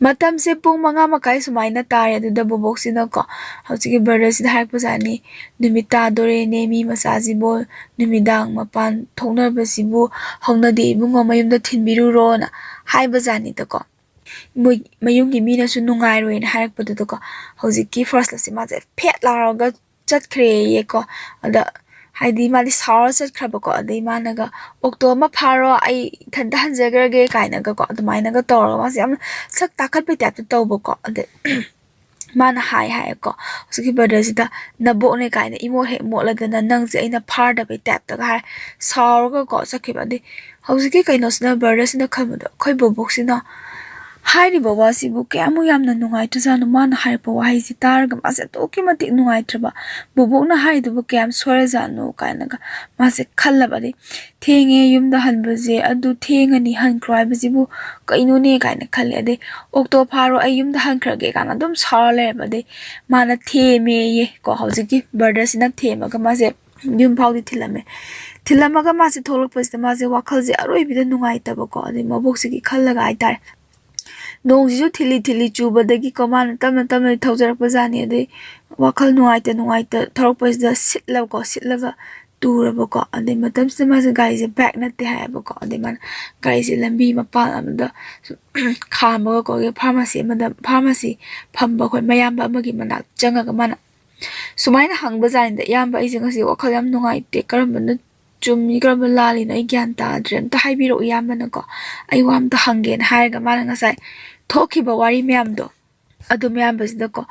ꯃꯇꯝꯁꯦ ꯄꯨꯡ 5:30 ꯁꯨꯃꯥꯏꯅ ꯇꯥꯔꯦ ꯑꯗꯨꯗ ꯕꯣꯕꯣꯛꯁꯤꯅꯀꯣ ꯍꯧꯖꯤꯛꯀꯤ ꯕ꯭ꯔꯗꯔꯁꯤꯗ ꯍꯥꯏꯔꯛꯄꯖꯥꯠꯅꯤ ꯅꯨꯃꯤꯠ ꯇꯥꯗꯣꯔꯦꯅꯦ ꯃꯤ ꯃꯆꯥꯁꯤꯕꯨ ꯅꯨꯃꯤꯗꯥꯡ ꯃꯄꯥꯟ ꯊꯣꯛꯅꯕꯁꯤꯕꯨ ꯍꯧꯅꯗꯦ ꯏꯕꯨꯡꯉꯣ ꯃꯌꯨꯝꯗ ꯊꯤꯟꯕꯤꯔꯨꯔꯣꯅ ꯍꯥꯏꯕꯖꯥꯠꯅꯤꯗꯀꯣ ꯃꯣꯏ ꯃꯌꯨꯝꯒꯤ ꯃꯤꯅꯁꯨ ꯅꯨꯡꯉꯥꯏꯔꯣꯏꯅ ꯍꯥꯏꯔꯛꯄꯗꯨꯗꯀꯣ ꯍꯧꯖꯤꯛꯀꯤ ꯐꯥꯔꯁ ꯂꯞꯁꯦ ꯃꯥꯁꯦ ꯐꯦꯠ ꯂꯥꯎꯔꯒ ꯆꯠꯈ꯭ꯔꯦꯌꯦꯀꯣ ꯑꯗ ꯍꯥꯏꯗꯤ ꯃꯥꯗꯤ ꯁꯥꯎꯔ ꯆꯠꯈ꯭ꯔꯕꯀꯣ ꯑꯗꯩ ꯃꯥꯅꯒ ꯑꯣꯛꯇꯣ ꯑꯃ ꯐꯥꯔꯣ ꯑꯩ ꯏꯊꯟꯇ ꯍꯟꯖꯈ꯭ꯔꯒꯦ ꯀꯥꯏꯅꯒꯀꯣ ꯑꯗꯨꯃꯥꯏꯅꯒ ꯇꯧꯔꯒ ꯃꯥꯁꯦ ꯌꯥꯝꯅ ꯁꯛ ꯇꯥꯈꯠꯄꯩ ꯇꯥꯏꯞꯇ ꯇꯧꯕꯀꯣ ꯑꯗꯩ mana hai ko uski brother sida na bo ne kai na imo he mo la dana nang je aina phar da be tap ta ga saur ga ko sakhi ba de hauski kai no sina brother sina kham do khoi bo bok sina hai ri bawa si bu kya mu yam na nungai tu za no man hai po hai si tar ga ma se to ki mati nungai traba bu bu na hai du bu kyam sore za no kai na ga ma se khalla ba de thenge yum da han ba je adu theng ani han krai ba ji bu kai no ne kai na khalle de ok to pharo ai yum da han khra ge ka na dum sar le ba de ma na the me ye ko hauji ki brother sina the ma ga ma se yum phau di thilame thilama ga ma se tholok pa se ma se wakhal je aroi bi da nungai ta ba ko de ma bok si ki khalla ga ai tar nongjisu thili chubadagi komana tamna thaujarak pajani ade wakhal nuaita thorokpasda sitlaga turaba ko ade matam se ma gari je back na te ha ba ko ade man gari je lambi mapal amda khama ko ge pharmacy phamba khoi mayamba amagi manak changa ga mana sumaina hangba jani da yamba ise ngasi wakhal yam nuaite karambana chumi karamba lali na gyan ta drem ta haibiro yamba na ko ai wam ta hangen har ga mana ngasai thoki ba wari myam do adu myam bas da ko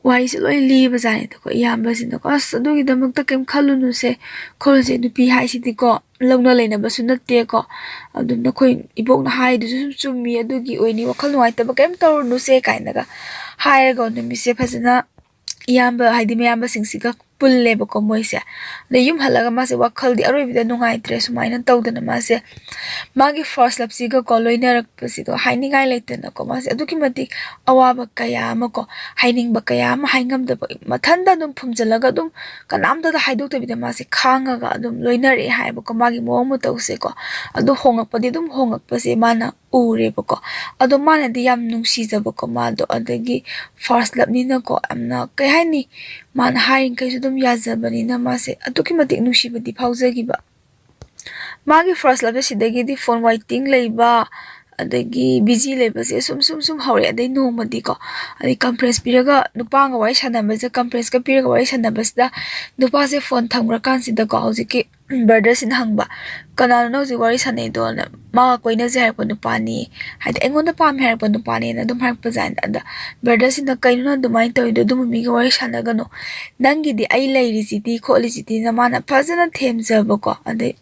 wari se loi li ba jani da ko yam bas da ko as adu gi damak ta kem khalu nu se khol se du pi hai si ti ko longna leina ba su na te ko adu na khoi ibok na hai du chumi adu gi oini wakhal nuai ta ba kem tor nu se kai na ga hai ga nu mi se phasana yamba haidi myam ba sing si ga pulle ba ko moi se le yum halaga ma se wakhal di aroi bi da nungai tre sumaina tawdana ma se magi first lap si ga ko loina rak pasi do haini gai lete na ko ma se adu ki mati awaba kaya ma ko haining ba kaya ma haingam da mathanda dum phumjalaga dum kanam da haidok ta bi da ma se khanga ga dum loina re hai ba ko magi mo mu taw se ko adu hongak pa di dum hongak pa se mana ure ba ko adu mana di yam nungsi ja ba ko ma do adagi first lap ni na ko amna kai haini man haing kai dum ya ja bani na ma se adu ki mati nungsi ba di phauja gi ba magi first lap si dagi di phone waiting leiba adagi busy leiba se sum hore adai no madi ko ani conference piraga nupa nga wai sana ba je conference ka piraga wai sana ba da nupa se phone thangra kan si da ko hauji ki brother sin hangba kana no ji wari sanai do na ma koina je har ko nupa ni haid engon da pam har ko nupa ni na dum har pa jan da brother sin da kaino na dumai to do dum mi ga wari sana ga no nangi di ai lai ri ji di kho li ji di na mana phajana them ja ba ko adai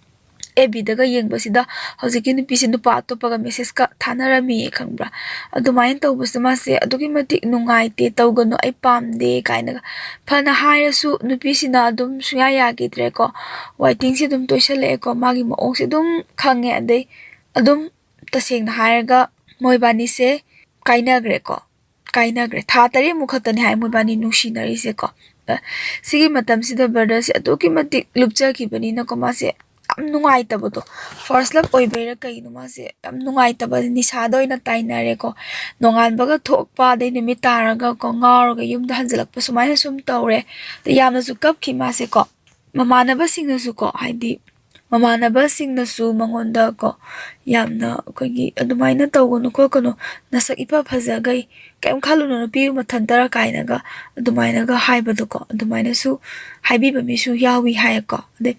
ebi daga yeng basida hojiki nupi se nupa to paga message ka thanara mi khangbra adumain to busma se adugi mati nungai te tawgano ai pam de kaina phana haira su nupi sina adum suya ya gi tre ko waiting se dum toisale ko magi mo ong se dum khange ade adum taseng na hairaga moibani se kaina gre ko kaina gre tha tari mukhatani hai moibani nushi nari se ko sigi matam sida brother se adugi mati lupcha ki bani na ko ma se nungai ta bodo first love oi bera kai no ma se am nungai ta ba ni sa doi na tai na re ko nongan ba ga thok pa de ni mi tara ga ko ngar ga yum da hanjalak pa sumai sum tawre te yam na su kap ki ma se ko mamana ba sing na su ko haidi mamana ba sing na su mangon da ko yam na ko gi adumai na taw no ko ko no nasak ipa phaja gai kem khalu no pi ma than tara kai na ga adumai na ga hai ba do ko adumai na su hai bi ba mi su yawi hai ko de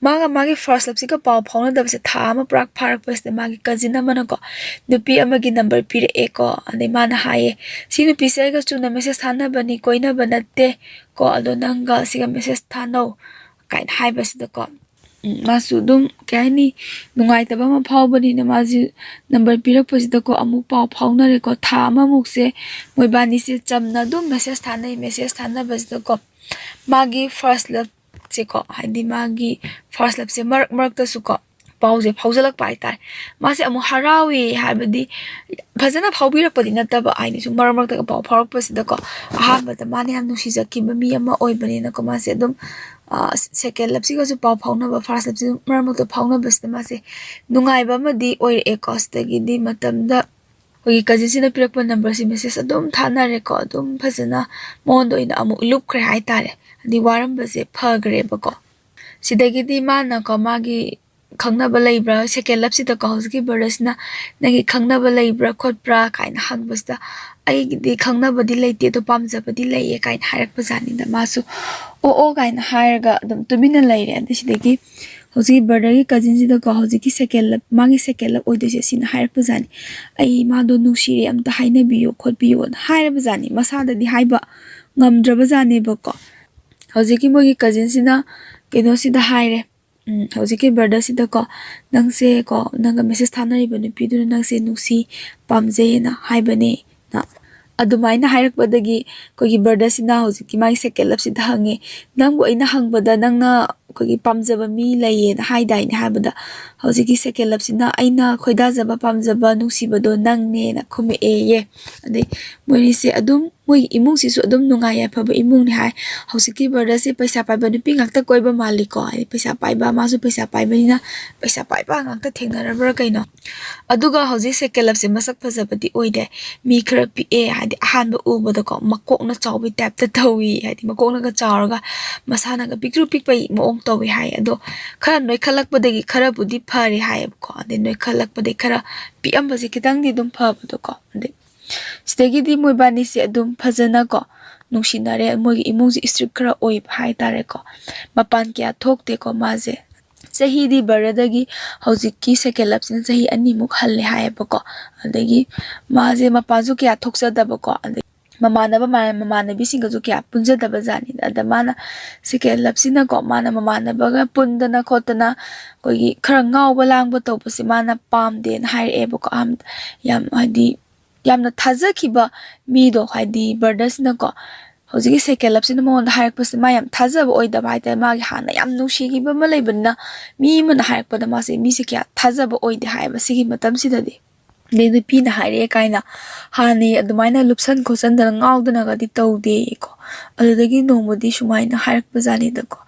maga magi first lap sika pau phone da se tha ma prak pharak pas de magi cousin amana ko nupi amagi number pire e ko ane mana haye si nupi se ga chuna message thana bani koina banatte ko ado nanga siga message thano kain hai bas da ko masu dum kaini nungai ta ba ma phau bani na maji number pire pas da ko amu pau phau na re ko tha ma muk se moi bani se chamna dum message thana bas da ko magi first lap se ko haidi magi first lap se mark ta su ko pause phaujalak pai tai ma se amu harawi habadi phajana phaubirak padi na ta ba aini su marmak ta pau pharak pas da ko aha ba ta mane am nusi jaki ba mi ama oi bani na ko ma se dum second lap si ko su pau phauna ba first lap si marmak ta phauna bas ta ma se nungai ba ma di oi e cost gi di matam da hogi cousin sina pirak pa number si message adum thana re ko adum phajana mondo ina amu loop khre hai tare di waram ba se phagre ba ko sidagi di mana ko magi khangna ba leibra second lap si ta ko hosgi baras na nagi khangna ba leibra khotbra kain hang bas da ai di khangna ba di leite to pamja ba di leiye kain harak pa jani da masu o kain haraga dum tumina leire andi sidagi hojiki brother gi cousin si da ko hojiki second lap magi second lap oi doise sina hair pujani ai ma do nushire amta haina biyo khot biyo hair bajani masada di haiba ngamdra bajani ba ko hojiki mogi cousin sina keno sida haire hojiki brother sida ko nangse ko nanga message thanari ba nupi du nangse nusi pamje na haibane na adumaina hairakbadagi kogi brother sina hojiki mai second lap sida hange nangbu aina hangbada nangna kogi pamjaba mi laye na haidai ne habada hojiki second lap sina aina khoida jaba pamjaba nungsiba do nangne na khumi ye ade moi se adum moi imung si su adum nungai ya phaba imung ni hai hojiki brother se paisa paiba nupi ngakta koiba maliko ai paisa paiba masu paisa paiba ni na paisa paiba ngakta thengnarabra kaino aduga hojik second lap se masak phajabadi oide mi khara pi e hadi ahanba ubada ko makokna chawbi tap ta tawi hadi makokna ga chawraga masana ga pikru pikpai moong tawi hai ado khara noi khalakpadagi khara budi phari hai ko ade noi khalakpadai khara pi ambase kitang di dum phabado ko ade stegi di moi bani se adum phajana ko nungsinare moi imung ji strict khara oi hai tare ko mapan kya thokte ko maje sahi di baradagi hojiki second lap sin sahi ani muk halle hai ba ko adagi maje mapazu kya thoksa da ba ko mamanabi singa ju kya punja da ba jani da mana second lap sin ko mana mamanaba ga pundana khotana koi khara ngau ba lang ba to pasi mana pam den hai e ba ko am yam hadi yamna thaja khiba mi do hadi brothers na ko hojiki second lap sin mo hayak pas ma yam thaja ba oi da bai ta ma gi hana yam nushi gi ba ma lei banna mi man hayak pa da ma se mi se kya thaja ba oi de hai ba sigi matam si da de nu pi na hai re kai na hani adumaina lupsan khosan da ngau da na ga di tau de ko aludagi no modi shumai na hayak pa jani da ko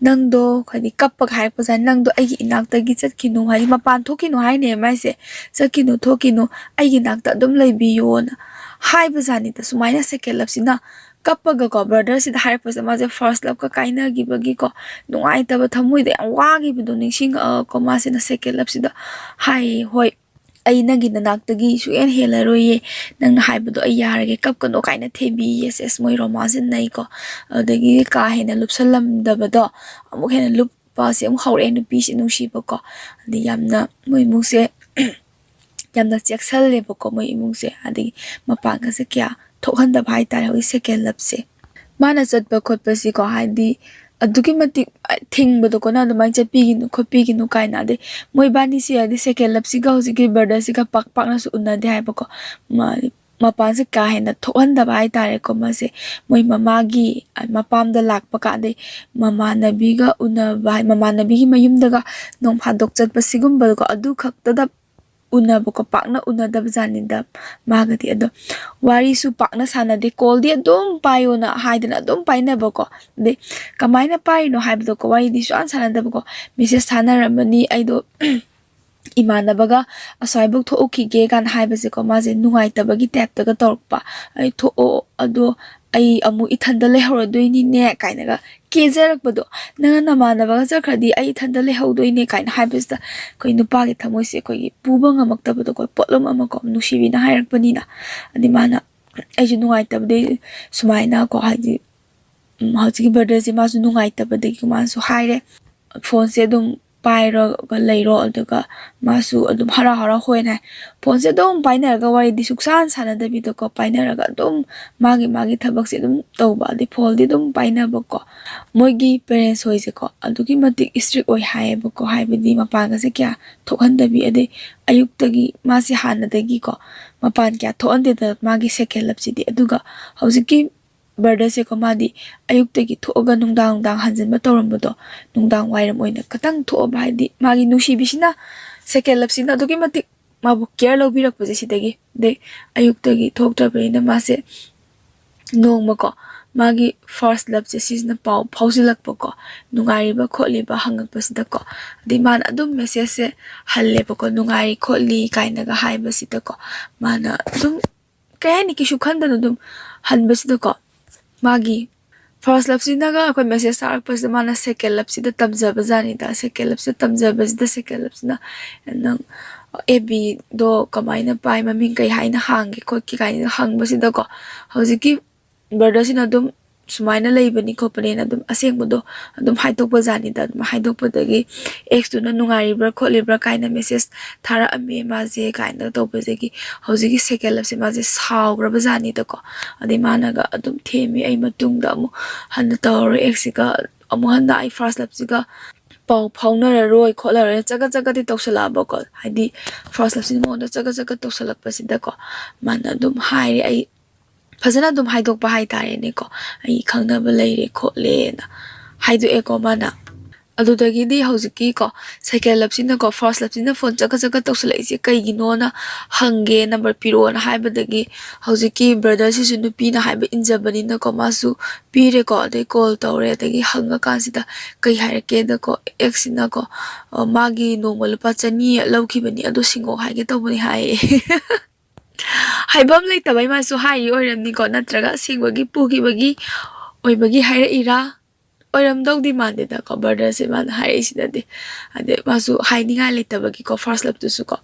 nang do khadi kap pa hayak pa jani nang do ai gi inak ta gi chat ki no hai ma pan thoki no hai ne mai se chaki no thoki no ai gi nak ta dum lai bi yo na hai ba jani da sumaina second lap sina kappaga ko brother sida hair pa ma je first love ka kaina gi bagi ko nungai ta ba thamoi de wa gi bu do ningsing ko ma sina second love sida hai hoi ai na gi nanak ta gi su en hela roye nang na hai bu do ai yar ge kap ka no kaina thebi yes moi romance nai ko adagi ka hena lupsalam da ba do amu hena lup pa se amu haure nu pi si nu shi ba ko adi yamna moi mu se yamna cheksal le ba ko moi imung se adi mapang ka se kya thokan da bhai tar hoi second lap se mana chat ba khot pa si ko hadi aduki mati thing ba do ko na mai chat pi gi nu khopi gi nu kai na de moi bani si adi second lap si ga hosi gi brother si ga pak pak na su unna de hai ba ko mapan se ka he na thokan da bhai tar ko ma se moi mama gi mapam da lak pa ka de mama nabi ga una bai mama nabi gi mayum da ga nong phadok chat pa sigum ba ko adu khak ta da una boko pakna una da jani da magati ado wari su pakna sana de call di adum payo na haidana adum paina boko de kamaina pai no haibdo ko wari di su an sana da boko message sana ramani aido imana baga asai bok tho ki ge kan haibase ko ma je nungai ta bagi tap ta ga torpa ai tho ado ai amu ithanda le hor doini ne kaina ga kejarak bado na na mana ba ja khadi ai ithanda le hor doini kaina haibes da koi nupa ge thamoi se koi puba ngamak ta bado koi potlom ama ko nusibi na hairak pani na ani mana ai ju nungai ta bade sumaina ko haji hauji birthday se ma su nungai ta bade ki ma su haire phone se dum pairo ga leiro aduga masu adum hara hara hoina phone se dum paina ga wari di suksan sana da bi to ko paina ga dum magi thabak se dum tawba di phone di dum paina ba ko mogi parents hoi se ko adugi matik strict oi hai ba ko hai bi mapa ga se kya thokhan da bi ade ayuk tagi ma se hana da gi ko mapan kya thon de da magi second lap si di aduga hauji birthday se ko madi ayuk tagi thoga nungdang hanjin ba toram ba do nungdang wairam oina katang tho ba di magi nushi bisina second lap sina dogi mati mabu care lo birak pa si dagi de ayuk tagi thok ta ba ma se nong ma ko magi first lap se sisna pau phausilak pa ko nungari ba kholi ba hangak pa sida ko de man adum message se halle pa ko nungari kholi kaina ga hai ba sida ko mana dum kaya ni ki shukhan da dum han ba sida ko magi first lap sina ga ko message sarak pas mana second lap sida tamja bazani da second lap sida tamja baz da second lap sina nang ebi do kamaina pai maming kai haina hang ko ki kai hang ba sida ko hauji ki brother sina dum sumaina leibani khopane na dum asengbodo dum haidokpa jani da dum haidokpa dagi ex tu na nungaribra kholibra kaina message thara ame maje kaina tokpa jagi hojigi second lap se maje saugra bajani da ko adi managa dum themi ai matung da mu han tor ex ga amu han da ai first lap siga pau phaunar roi kholar chaga chaga ti toksala ba ko hadi first lap sin mo da chaga chaga toksalak pa sida ko mana dum hai ai fazana dum haidok pa hai tare ne ko ai khangna ba leire khole na haidu e ko mana adudagi di hojiki ko second lap sin ko first lap sin phone chaga chaga toksalai se kai gino na hange number piro na haibadagi hojiki brother si sunu pi na haiba injabani na ko masu pire ko de call tawre dagi hanga kan sida kai hairake da ko ex na ko magi normal pa chani lauki bani adu singo haige tawbani hai haibam lai tabai masu hai oiramni ko natraga singwagi pugi bagi oibagi haira ira oiram dog di mande da ko brother se man hai sida de ade masu hai ninga letabagi ko first lap tu su ko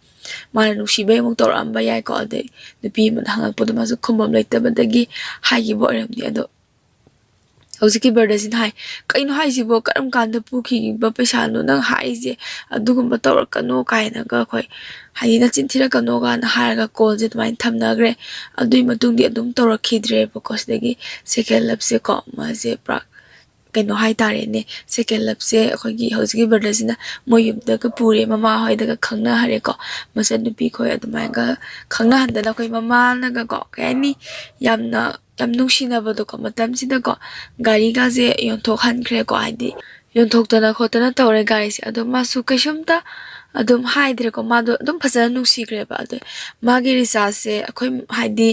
mana nungshiba mo tor amba yai ko de nupi man hangak podo masu khumbam letabadagi hai gi bo oiram ni ado hojiki brother sin hai kaino hai sibo karam kanda puki ba paisa no nang hai je adugumba tor kano kaina ga khoi hai na chinthira kano ga na har ga call je tmain thamna gre adui matung di adum tor khidre because degi second lap se ko ma je pra kaino hai tare ne second lap se khoi gi hojiki brother sin moyum da ka pure mama hoi da ka khangna hare ko masa nupi khoi adumai ga khangna handa na khoi mama na ga ko kani yamna yam nungshina ba do ko matam sida ko gari ga je yonthok han khre ko aidi yonthok tana khotana tawre gari se ado masu kaishumta adum haidre ko mado dum phasana nungsi khre ba ado magi risa se akhoi haidi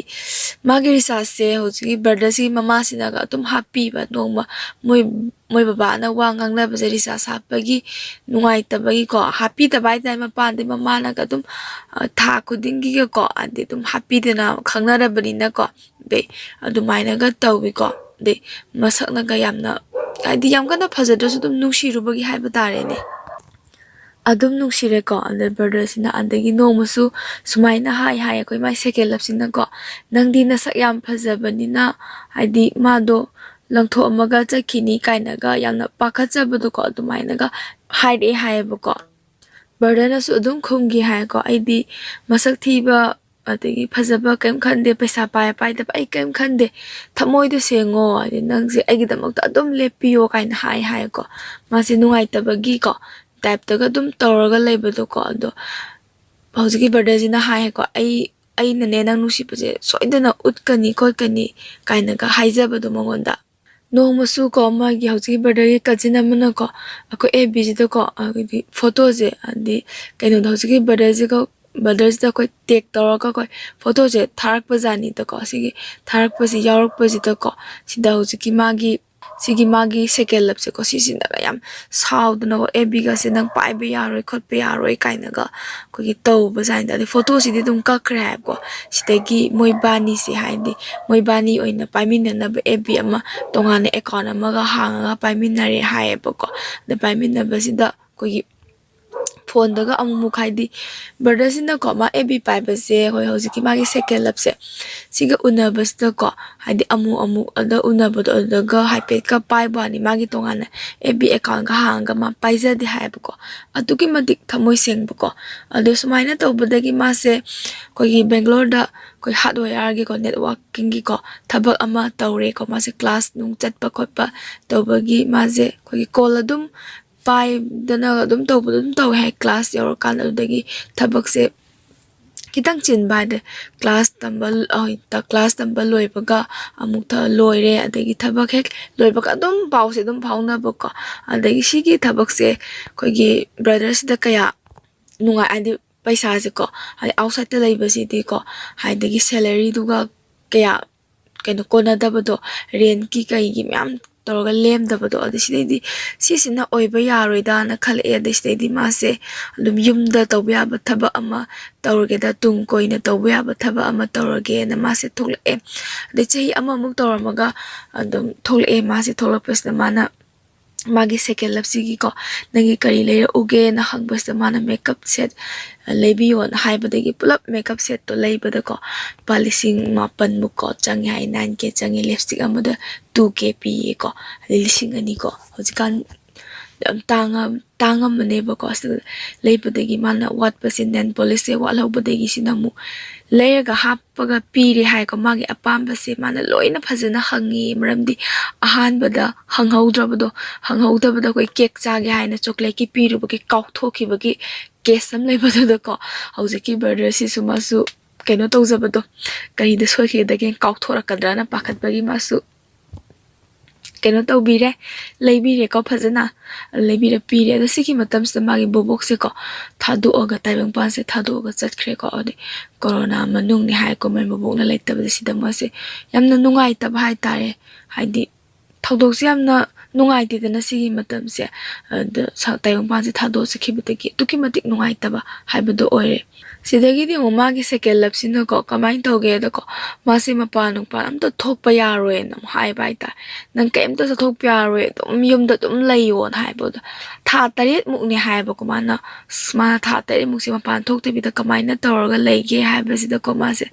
magi risa se hoji brother si mama sina ga dum happy ba nongma moi moi baba na wa ngang na ba risa sa pagi nungai ta bagi ko happy ta bai tai ma pan de mama na ga dum tha khuding gi ko ade dum happy de na khangna ra bani na ko be adumaina ga tawi ko de masak na ga yamna aidi yam kana phajadra su dum nungshi rubagi haiba tare ne adum nungshire ko under brother sina andagi no musu sumaina hai hai koi mai second lap sina ko nangdi na sak yam phajabani na aidi ma do langtho amaga chakhini kaina ga yamna pakhacha badu ko adumaina ga hai re hai ba ko brother na su dum khumgi hai ko aidi masak thiba adagi phajaba kem khande paisa pai pai da ai kem khande thamoi de sengo ade nang je ai gidamak ta dum lepiyo kain hai hai ko ma se nungai tabagi ko type ta ga dum toraga leibado ko ado hojiki brother jina hai ko ai na ne nang nusi puje soidana utkani kolkani kaina ga haijaba do mongonda no masu ko ma gi hojiki brother gi kajina mana ko ako abg da ko photo je adi kaino hojiki brother ji ko brothers da koi take tor ka koi photo je tharak pa jani ta ko sigi tharak pa si yarak pa ji ta ko sida hojiki magi second lap se ko si sin da yam sound na ko ebi ga se nang pai be yaroi khot pe yaroi kaina ga ko gi to ba jani da photo si di dum ka crab ko sidagi moi bani se haidi moi bani oina paimin na ba ebi ama tongane account ama ga hanga paimin na re hai ba ko da paimin na ba sida ko gi phone daga amu khaidi brother sin ko ma ebi pai ba se hoi hojiki magi second lap se siga unabas da ko haidi amu ada unabad daga haipet ka pai ba ni magi tongana ebi account ga hanga ma paisa di hai ba ko atuki madik thamoi seng ba ko ade sumaina to badagi ma se ko gi bangalore da ko hardware gi ko networking gi ko thabak ama tawre ko ma se class nung chat pa khot pa to bagi ma je ko gi call adum pai dana dum to hai class yor kan adagi thabak se kitang chin ba de class tambal ta class tambal loi baga amuk tha loi re adagi thabak hek loi baga dum pau se dum phauna baka adagi sigi thabak se koi gi brothers da kaya nunga adi paisa se ko hai outside ta laiba si di ko hai dagi salary duga kaya kaino kona da bado rent ki kai gi myam toroga lem da bado adi sidai si sina oiba yaroi da na khale adi sidai ma se dum yum da tawya ba thaba ama tawrge da tung koina tawya ba thaba ama tawrge na ma se thokle de chei ama muk tawramaga dum thokle ma se thoklak pas na mana magi second love sigi ko nangi kari leira uge na hangbas da mana makeup set leibiyo na haibadagi pulap makeup set to leibada ko palising mapan muko changi hai 9k changi lipstick amada 2k pi ko lising ani ko hojikan tangam maneba ko leibadagi mana what percent then policy wala ubadagi sinamu leiraga happaga piri hai ko magi apamba se mana loina phajana hangi maramdi ahanbada hanghaudrabado hanghaudrabada koi cake chage haina chocolate ki piru bagi kauthoki bagi kesam leibado da ko haujiki brother si sumasu kaino tawjabado kari da soike da gen kauthora kadrana pakhat bagi masu kaino tawbire leibire ko phajana leibire pire da siki matam sa magi bobok se ko thadu oga taibang pan se thadu oga chatkre ko ode corona manung ni hai ko men bobok na leitabada sida ma se yamna nungai tab hai tare haidi thadok se yamna nungai ti dana sigi matam se da taibang pan se thadu se khibutagi tuki matik nungai taba haibado oire sidagi di magi second lap sino ko kamai toge da ko masi mapanung pan amta thokpa yaroe nam hai bai ta nang kaimta sa thokpa yaroe dum yumda dum layon hai bod tha taret muk ni hai ba ko mana tha taret muk si mapan thok te bi da kamai na torga leige hai ba si da ko mase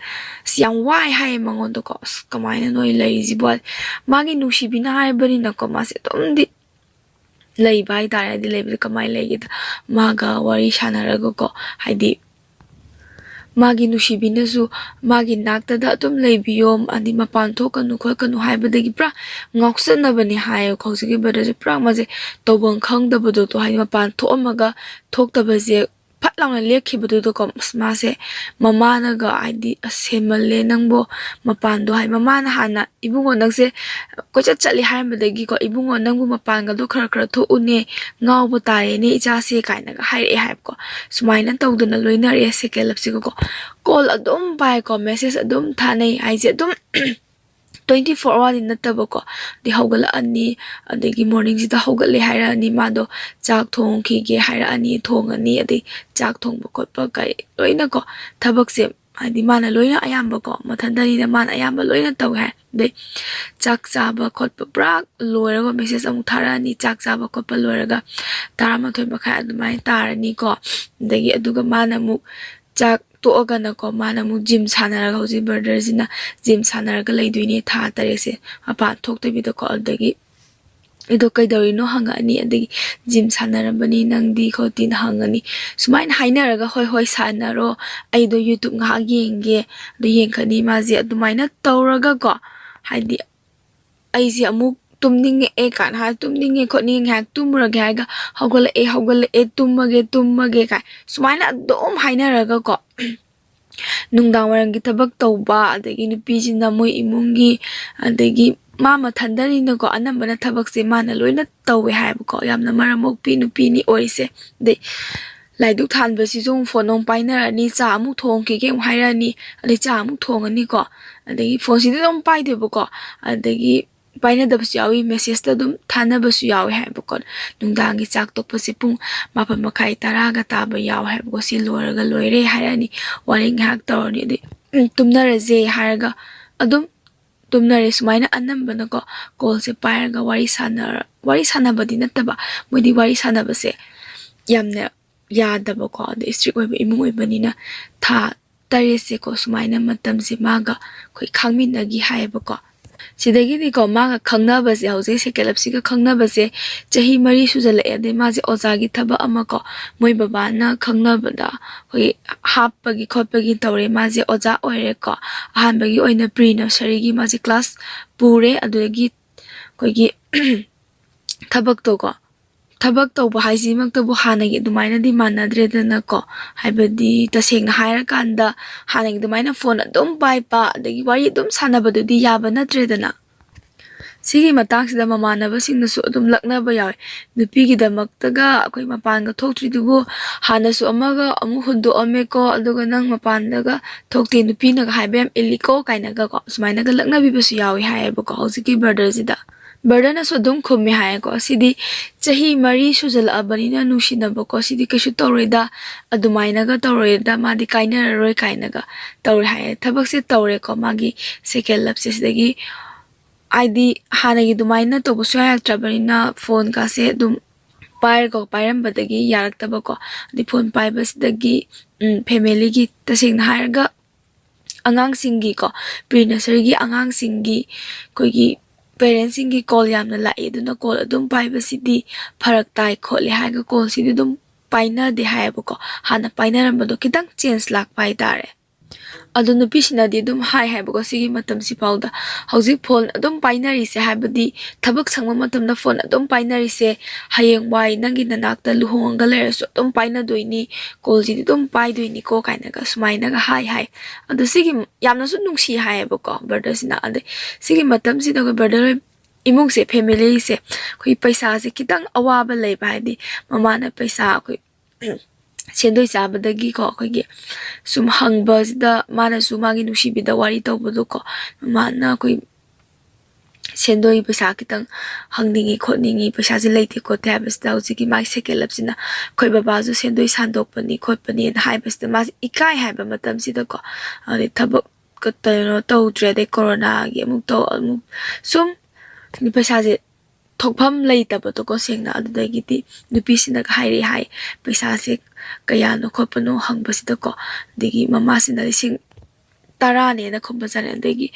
siam wai hai mangon da ko kamai na noi lai ji bol magi nungshibi na hai bari na ko mase dum di lei bai ta di lei bi kamai leige da maga wari shanaraga ko haidi magi nushibinasu magi naktada atum leibiyom andi mapan thokanu khokanu haibadagi pra ngoksanabani hayo khosigi badaje pra maje tobang khangdabado to hai mapan thomaga thoktabaje phatlangna lekhibadu to kom mase mamana ga aidi asemalle nangbo mapan do hai mamana hana ibungo nangse kocha chali haibadagi ko ibungo nangbu mapan ga do khara khara tho une ngawbo tare ne icha se kaina ga hai haib ko sumaina tawduna loina re second lapsi ko call adum pai ko message adum thanai aije adum 24 hour in nataba ko di hawgala ani adegi morning sida hawgale haira ani mado chak thong ki ge haira ani thong ani adi chak thong ba khotpa kai loina ko thabak se adi mana loina ayamba ko mathandani na mana ayamba loina taw ha de chak chaba khotpa brak loiraga message amu thara ani chak chaba khotpa loiraga tarama thoi bakha adumai tarani ko degi aduga mana mu chak to oga na ko mana mu gym sanaraga hoji brother jina gym sanaraga leiduine tha tarese apa thokte bi to ko adagi ido kaidori no hanga ani adagi gym sanarabani nangdi ko tin hangani sumain hainaraga hoi hoi sanaro aido youtube nga yenge do yengkhani maji adumaina tawraga ko haidi aisi amuk tumning e kan ha tumning e khoni ngak tumra ga hawgal e tummage ka sumaina dom hainaraga ko nungdang warang tabak tawba adagi nupi jina moi imungi adagi mama thandani na ko anambana thabak se mana loina tawe haib ko yamna maramok pi nupi ni oise de laiduk than ba si jong phone ong paina ani cha amu thong ki ge haira ni ade cha amu thong ani ko adagi phone si dom pai de ko adagi paina da basu yawi message ta dum thana basu yawi haib ko nungdang gi chak tok pasi pung mapan makai taraga taba yaw haib ko si loraga loire haira ni waring hak tawni de tumnara je haraga adum tumnare sumaina anambana ko call se pairaga wari sana badi nataba modi wari sana base yamna yadaba ko de strict oiba imung oibanina tha tarese ko sumaina matam se maga khoi khangmin agi haiba ko sidagi di ko maga khangna base hauji se kelapsi ka khangna base chahi mari sujala ade maji oza gi thaba ama ko moi baba na khangna bada hoi hapagi khotpagi tawre maji oza oire ko ahanbagi oina pre nursery gi maji class pure adagi koigi thabak to ko thabak tawba haisi maktabu hanagi dumaina di manadre dana ko haibadi tasengna haira kanda hanagi dumaina phone adum pai pa adagi wari adum sanabadu di yaba natre dana sigi matang sida mamanaba singnasu adum laknaba yawe nupi gi damaktaga akoi mapanga thoktri dubu hanasu amaga amu hundo ameko aduga nang mapandaga thokti nupi naga haibem iliko kainaga ko sumainaga laknabi basu yawe haiba ko hosiki brother sida Bardana so dum khumi hai ko sidi chahi mari sujal abanina nushinaba ko sidi kashu tawreda adumaina ga tawreda madi kaina roi kaina ga tawre hai thabak se tawre ko magi second lap se sidagi ꯍꯥꯏꯗꯤ ꯍꯥꯟꯅꯒꯤ ꯑꯗꯨꯃꯥꯏꯅ ꯇꯧꯕꯁꯨ ꯌꯥꯔꯛꯇ꯭ꯔꯕꯅꯤꯅ phone ꯀꯥꯁꯦ ꯑꯗꯨꯝ ꯄꯥꯏꯔꯝꯕꯗꯒꯤ ꯌꯥꯔꯛꯇꯕꯀꯣ ꯑꯗꯩ phone ꯄꯥꯏꯕꯁꯤꯗꯒꯤ ꯐꯦꯃꯤꯂꯤꯒꯤ ꯇꯁꯦꯡꯅ ꯍꯥꯏꯔꯒ ꯑꯉꯥꯡꯁꯤꯡꯒꯤꯀꯣ ꯄ꯭ꯔꯤ ꯅꯁꯔꯤꯒꯤ ꯑꯉꯥꯡꯁꯤꯡꯒꯤ ꯑꯩꯈꯣꯏꯒꯤ ꯄꯦꯔꯦꯟꯁꯁꯤꯡꯒꯤ ꯀꯣꯜ ꯌꯥꯝꯅ ꯂꯥꯛꯏ ꯑꯗꯨꯅ ꯀꯣꯜ ꯑꯗꯨꯝ ꯄꯥꯏꯕꯁꯤꯗꯤ ꯐꯔꯛ ꯇꯥꯏ ꯈꯣꯠꯂꯦ ꯍꯥꯏꯔꯒ ꯀꯣꯜꯁꯤꯗꯤ ꯑꯗꯨꯝ ꯄꯥꯏꯅꯗꯦ ꯍꯥꯏꯌꯦꯕꯀꯣ ꯍꯥꯟꯅ ꯄꯥꯏꯅꯔꯝꯕꯗꯣ ꯈꯤꯇꯪ ꯆꯦꯟꯖ ꯂꯥꯛꯄ ꯍꯥꯏꯇꯥꯔꯦ ꯑꯗꯨ ꯅꯨꯄꯤꯁꯤꯅꯗꯤ ꯑꯗꯨꯝ ꯍꯥꯏꯕꯀꯣ ꯁꯤꯒꯤ ꯃꯇꯝꯁꯤꯐꯥꯎꯗ ꯍꯧꯖꯤꯛ ꯐꯣꯟ ꯑꯗꯨꯝ ꯄꯥꯏꯅꯔꯤꯁꯦ ꯍꯥꯏꯕꯗꯤ ꯊꯕꯛ ꯁꯪꯕ ꯃꯇꯝꯗ ꯐꯣꯟ ꯑꯗꯨꯝ ꯄꯥꯏꯅꯔꯤꯁꯦ ꯍꯌꯦꯡꯋꯥꯏ ꯅꯪꯒꯤ ꯅꯅꯥꯛꯇ ꯂꯨꯍꯣꯡꯉꯒ ꯂꯩꯔꯁꯨ ꯑꯗꯨꯝ ꯄꯥꯏꯅꯗꯣꯏꯅꯤ ꯀꯣꯜꯁꯤꯗꯤ ꯑꯗꯨꯝ ꯄꯥꯏꯗꯣꯏꯅꯤꯀꯣ ꯀꯥꯏꯅꯒ ꯁꯨꯃꯥꯏꯅꯒ ꯍꯥꯏ ꯑꯗꯣ ꯁꯤꯒꯤ ꯌꯥꯝꯅꯁꯨ ꯅꯨꯡꯁꯤ ꯍꯥꯏꯌꯦꯕꯀꯣ ꯕ꯭ꯔꯗꯔꯁꯤꯅ ꯑꯗꯩ ꯁꯤꯒꯤ ꯃꯇꯝꯁꯤꯗ ꯑꯩꯈꯣꯏ ꯕ꯭ꯔꯗꯔ ꯏꯃꯨꯡꯁꯦ ꯐꯦꯃꯤꯂꯤꯁꯦ ꯑꯩꯈꯣꯏ ꯄꯩꯁꯥꯁꯦ ꯈꯤꯇꯪ ꯑꯋꯥꯕ ꯂꯩꯕ ꯍꯥꯏꯗꯤ ꯃꯃꯥꯅ ꯄꯩꯁꯥ ꯑꯩꯈꯣꯏ ꯁꯦꯟꯗꯣꯏ ꯆꯥꯕꯗꯒꯤꯀꯣ ꯑꯩꯈꯣꯏꯒꯤ ꯁꯨꯝ ꯍꯪꯕꯁꯤꯗ ꯃꯥꯅꯁꯨ ꯃꯥꯒꯤ ꯅꯨꯡꯁꯤꯕꯤꯗ ꯋꯥꯔꯤ ꯇꯧꯕꯗꯣꯀꯣ ꯃꯥꯅ ꯑꯩꯈꯣꯏ ꯁꯦꯟꯗꯣꯏ ꯄꯩꯁꯥ ꯈꯤꯇꯪ ꯍꯪꯅꯤꯡꯉꯤ ꯈꯣꯠꯅꯤꯡꯉꯤ ꯄꯩꯁꯥꯁꯦ ꯂꯩꯇꯦ ꯈꯣꯠꯇꯦ ꯍꯥꯏꯕꯁꯤꯗ ꯍꯧꯖꯤꯛꯀꯤ ꯃꯥꯒꯤ ꯁꯦꯀꯦꯟ ꯂꯞꯁꯤꯅ ꯑꯩꯈꯣꯏ ꯕꯕꯥꯁꯨ ꯁꯦꯟꯗꯣꯏ ꯁꯥꯟꯗꯣꯛꯄꯅꯤ ꯈꯣꯠꯄꯅꯤꯅ ꯍꯥꯏꯕꯁꯤꯗ ꯃꯥꯁꯦ ꯏꯀꯥꯏ ꯍꯥꯏꯕ ꯃꯇꯝꯁꯤꯗꯀꯣ ꯑꯗꯩ ꯊꯕꯛ ꯀꯩꯅꯣ ꯇꯧꯗ꯭ꯔꯦ ꯑꯗꯩ ꯀꯣꯔꯣꯅꯥꯒꯤ ꯑꯃꯨꯛ ꯁꯨꯝ ꯄꯩꯁꯥꯁꯦ ꯊꯣꯛꯐꯝ ꯂꯩꯇꯕꯗꯣꯀꯣ ꯁꯦꯡꯅ ꯑꯗꯨꯗꯒꯤꯗꯤ ꯅꯨꯄꯤꯁꯤꯅꯒ ꯍꯥꯏ ꯄꯩꯁꯥꯁꯦ ꯀꯌꯥꯅꯣ ꯈꯣꯠꯄꯅꯣ ꯍꯪꯕꯁꯤꯗꯀꯣ ꯑꯗꯒꯤ ꯃꯃꯥꯁꯤꯅ 10,000ꯅꯦꯅ ꯈꯨꯝꯕꯖꯥꯠꯅꯦ ꯑꯗꯒꯤ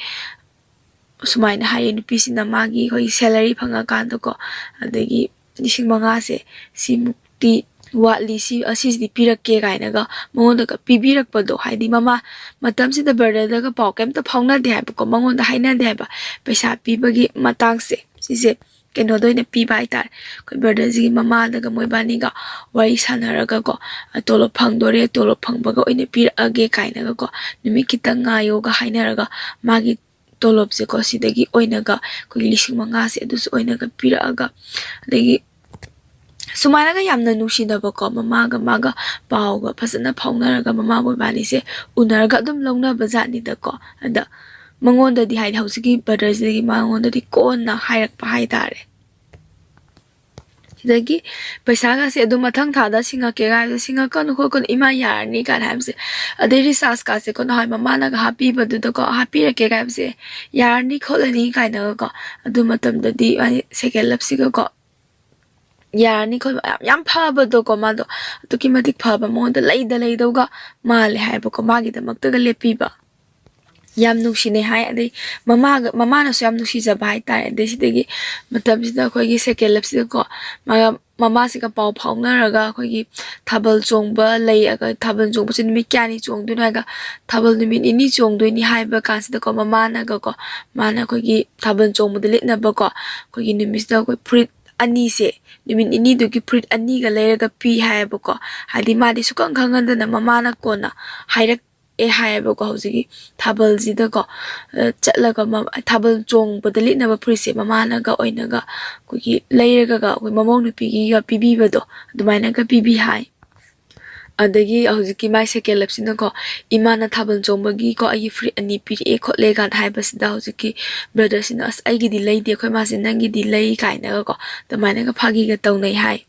ꯁꯨꯃꯥꯏꯅ ꯍꯥꯏꯌꯦ ꯅꯨꯄꯤꯁꯤꯅ ꯃꯥꯒꯤ ꯑꯩꯈꯣꯏ ꯁꯦꯂꯔꯤ ꯐꯪꯉꯀꯥꯟꯗꯀꯣ ꯑꯗꯒꯤ 5,000ꯁꯦ ꯁꯤꯃꯨꯛꯇꯤ ꯋꯥꯠꯂꯤ ꯑꯁꯤꯁꯤꯗꯤ ꯄꯤꯔꯛꯀꯦ ꯀꯥꯏꯅꯒ ꯃꯉꯣꯟꯗꯒ ꯄꯤꯕꯤꯔꯛꯄꯗꯣ ꯍꯥꯏꯗꯤ ꯃꯇꯝꯁꯤꯗ ꯕ꯭ꯔꯗꯔꯗꯒ ꯄꯥꯎ ꯀꯩꯝꯇ ꯐꯥꯎꯅꯗꯦ ꯍꯥꯏꯕꯀꯣ ꯃꯉꯣꯟꯗ ꯍꯥꯏꯅꯗꯦ ꯍꯥꯏꯕ ꯄꯩꯁా ꯄꯤꯕꯒꯤ ꯃꯇꯥꯡꯁꯦ ꯁꯤꯁꯦ ꯀꯩꯅꯣꯗ ꯑꯣꯏꯅ ꯄꯤꯕ ꯍꯥꯏꯇꯥꯔꯦ ꯑꯩꯈꯣꯏ ꯕ꯭ꯔꯗꯔꯁꯤꯒꯤ ꯃꯃꯥꯗꯒ ꯃꯣꯏꯕꯥꯅꯤꯒ ꯋꯥꯔꯤ ꯁꯥꯟꯅꯔꯒꯀꯣ ꯇꯣꯂꯣꯞ ꯐꯪꯗꯣꯔꯦ ꯇꯣꯂꯣꯞ ꯐꯪꯕꯒ ꯑꯣꯏꯅ ꯄꯤꯔꯛꯑꯒꯦ ꯀꯥꯏꯅꯒꯀꯣ ꯅꯨꯃꯤꯠ ꯈꯤꯇꯪ ꯉꯥꯏꯌꯣꯒ ꯍꯥꯏꯅꯔꯒ ꯃꯥꯒꯤ ꯇꯣꯂꯣꯞꯁꯦꯀꯣ ꯁꯤꯗꯒꯤ ꯑꯣꯏꯅꯒ ꯑꯩꯈꯣꯏꯒꯤ 5,000ꯁꯦ ꯑꯗꯨꯁꯨ ꯑꯣꯏꯅꯒ ꯄꯤꯔꯛꯑꯒ ꯑꯗꯒꯤ ꯁꯨꯃꯥꯏꯅꯒ ꯌꯥꯝꯅ ꯅꯨꯡꯁꯤꯅꯕꯀꯣ ꯃꯥꯒ ꯄꯥꯎꯒ ꯐꯖꯅ ꯐꯥꯎꯅꯔꯒ ꯃꯃꯥ ꯃꯣꯏꯕꯥꯅꯤꯁꯦ ꯎꯅꯔꯒ ꯑꯗꯨꯝ ꯂꯧꯅꯕ ꯖꯥꯠꯅꯤꯗꯀꯣ ꯑꯗ ꯃꯉꯣꯟꯗꯗꯤ ꯍꯥꯏꯗꯤ ꯍꯧꯖꯤꯛꯀꯤ ꯕ꯭ꯔꯗꯔꯁꯤꯗꯒꯤ ꯃꯉꯣꯟꯗꯗꯤ ꯀꯣꯟꯅ ꯍꯥꯏꯔꯛꯄ ꯍꯥꯏꯇꯥꯔꯦ ꯁꯤꯗꯒꯤ ꯄꯩꯁꯥꯒꯁꯦ ꯑꯗꯨꯝ ꯃꯊꯪ ꯊꯥꯗ ꯁꯤꯡꯉꯛꯀꯦ ꯍꯥꯏꯕꯁꯦ ꯁꯤꯡꯉꯛꯀꯅꯨ ꯈꯣꯠꯀꯅꯨ ꯏꯃꯥ ꯌꯥꯔꯅꯤ ꯀꯥꯏꯅ ꯍꯥꯏꯕꯁꯦ ꯑꯗꯩ ꯔꯤꯆꯥꯔꯖꯀꯥꯁꯦ ꯅꯍꯥꯟ ꯃꯃꯥꯅꯒ ꯍꯥꯞꯄꯤꯕꯗꯨꯗꯀꯣ ꯍꯥꯞꯄꯤꯔꯛꯀꯦ ꯍꯥꯏꯕꯁꯦ ꯌꯥꯔꯅꯤ ꯈꯣꯠꯂꯅꯤ ꯀꯥꯏꯅꯒꯀꯣ ꯑꯗꯨ ꯃꯇꯝꯗꯗꯤ ꯁꯦꯀꯦꯟ ꯂꯞꯁꯤꯒꯀꯣ ꯌꯥꯔꯅꯤ ꯈꯣꯠꯄ ꯌꯥꯝ ꯐꯕꯗꯣꯀꯣ ꯃꯥꯗꯣ ꯑꯗꯨꯛꯀꯤ ꯃꯇꯤꯛ ꯐꯕ ꯃꯉꯣꯟꯗ ꯂꯩꯗꯧꯒ ꯃꯥꯜꯂꯦ ꯍꯥꯏꯕꯀꯣ ꯃꯥꯒꯤꯗꯃꯛꯇꯒ ꯂꯦꯞꯄꯤꯕ ꯌꯥꯝ ꯅꯨꯡꯁꯤꯅꯩ ꯍꯥꯏ ꯑꯗꯩ ꯃꯃꯥꯅꯁꯨ ꯌꯥꯝ ꯅꯨꯡꯁꯤꯖꯕ ꯍꯥꯏꯇꯥꯔꯦ ꯑꯗꯩ ꯁꯤꯗꯒꯤ ꯃꯇꯝꯁꯤꯗ ꯑꯩꯈꯣꯏꯒꯤ ꯁꯦꯀꯦꯟ ꯂꯞꯁꯤꯗꯀꯣ ꯃꯃꯥꯁꯤꯒ ꯄꯥꯎ ꯐꯥꯎꯅꯔꯒ ꯑꯩꯈꯣꯏꯒꯤ ꯊꯥꯕꯜ ꯆꯣꯡꯕ ꯊꯥꯕꯜ ꯆꯣꯡꯕꯁꯦ ꯅꯨꯃꯤꯠ ꯀꯌꯥꯅꯤ ꯆꯣꯡꯗꯣꯏꯅꯣ ꯍꯥꯏꯔꯒ ꯊꯥꯕꯜ ꯅꯨꯃꯤꯠ 2 ꯆꯣꯡꯗꯣꯏꯅꯤ ꯍꯥꯏꯕ ꯀꯥꯟꯁꯤꯗꯀꯣ ꯃꯥꯅ ꯑꯩꯈꯣꯏꯒꯤ ꯊꯥꯕꯜ ꯆꯣꯡꯕꯗ ꯂꯤꯠꯅꯕꯀꯣ ꯑꯩꯈꯣꯏꯒꯤ ꯅꯨꯃꯤꯠꯁꯤꯗ ꯑꯩꯈꯣꯏ ꯐꯨꯔꯤꯠ 2ꯁꯦ ꯅꯨꯃꯤꯠ 2ꯗꯨꯒꯤ ꯐꯨꯔꯤꯠ 2ꯒ ꯂꯩꯔꯒ ꯄꯤ ꯍꯥꯏꯌꯦꯕꯀꯣ ꯍꯥꯏꯗꯤ ꯃꯥꯗꯤ ꯁꯨꯈꯪ ꯈꯪꯍꯟꯗꯅ ꯃꯃꯥꯅ ꯀꯣꯟꯅ ꯍꯥꯏꯔꯛꯑꯦ ꯍꯥꯏꯌꯦꯕꯀꯣ ꯍꯧꯖꯤꯛꯀꯤ ꯊꯥꯕꯜꯁꯤꯗꯀꯣ ꯆꯠꯂꯒ ꯊꯥꯕꯜ ꯆꯣꯡꯕꯗ ꯂꯤꯠꯅꯕ ꯐꯨꯔꯤꯠꯁꯦ ꯃꯃꯥꯅꯒ ꯑꯣꯏꯅꯒ ꯑꯩꯈꯣꯏꯒꯤ ꯂꯩꯔꯒ ꯑꯩꯈꯣই ꯃꯃꯧ ꯅꯨꯄꯤꯒꯤꯒ ꯄꯤꯕꯤꯕꯗꯣ ꯑꯗꯨꯃꯥꯏꯅꯒ ꯄꯤꯕꯤ ꯍꯥꯏ ꯑꯗꯒꯤ ꯍꯧꯖꯤꯛꯀꯤ ꯃꯥꯏ ꯁꯦꯀꯦꯟ ꯂꯞꯁꯤꯅꯀꯣ ꯏꯃꯥꯅ ꯊꯥꯕꯜ ꯆꯣꯡꯕꯒꯤꯀꯣ ꯑꯩꯒꯤ ꯐꯨꯔꯤꯠ 2 ꯄꯤꯔꯛꯑꯦ ꯈꯣꯠꯂꯦ ꯀꯥꯏꯅ ꯍꯥꯏꯕꯁꯤꯗ ꯍꯧꯖꯤꯛꯀꯤ ꯕ꯭ꯔꯗꯔꯁꯤꯅ ꯑꯁ ꯑꯩꯒꯤꯗꯤ ꯂꯩꯇꯦ ꯑꯩꯈꯣꯏ ꯃꯥꯁꯦ ꯅꯪꯒꯤꯗꯤ ꯂꯩ ꯀꯥꯏꯅꯒꯀꯣ ꯑꯗꯨꯃꯥꯏꯅꯒ ꯐꯥꯒꯤꯒ ꯇꯧꯅꯩ ꯍꯥꯏ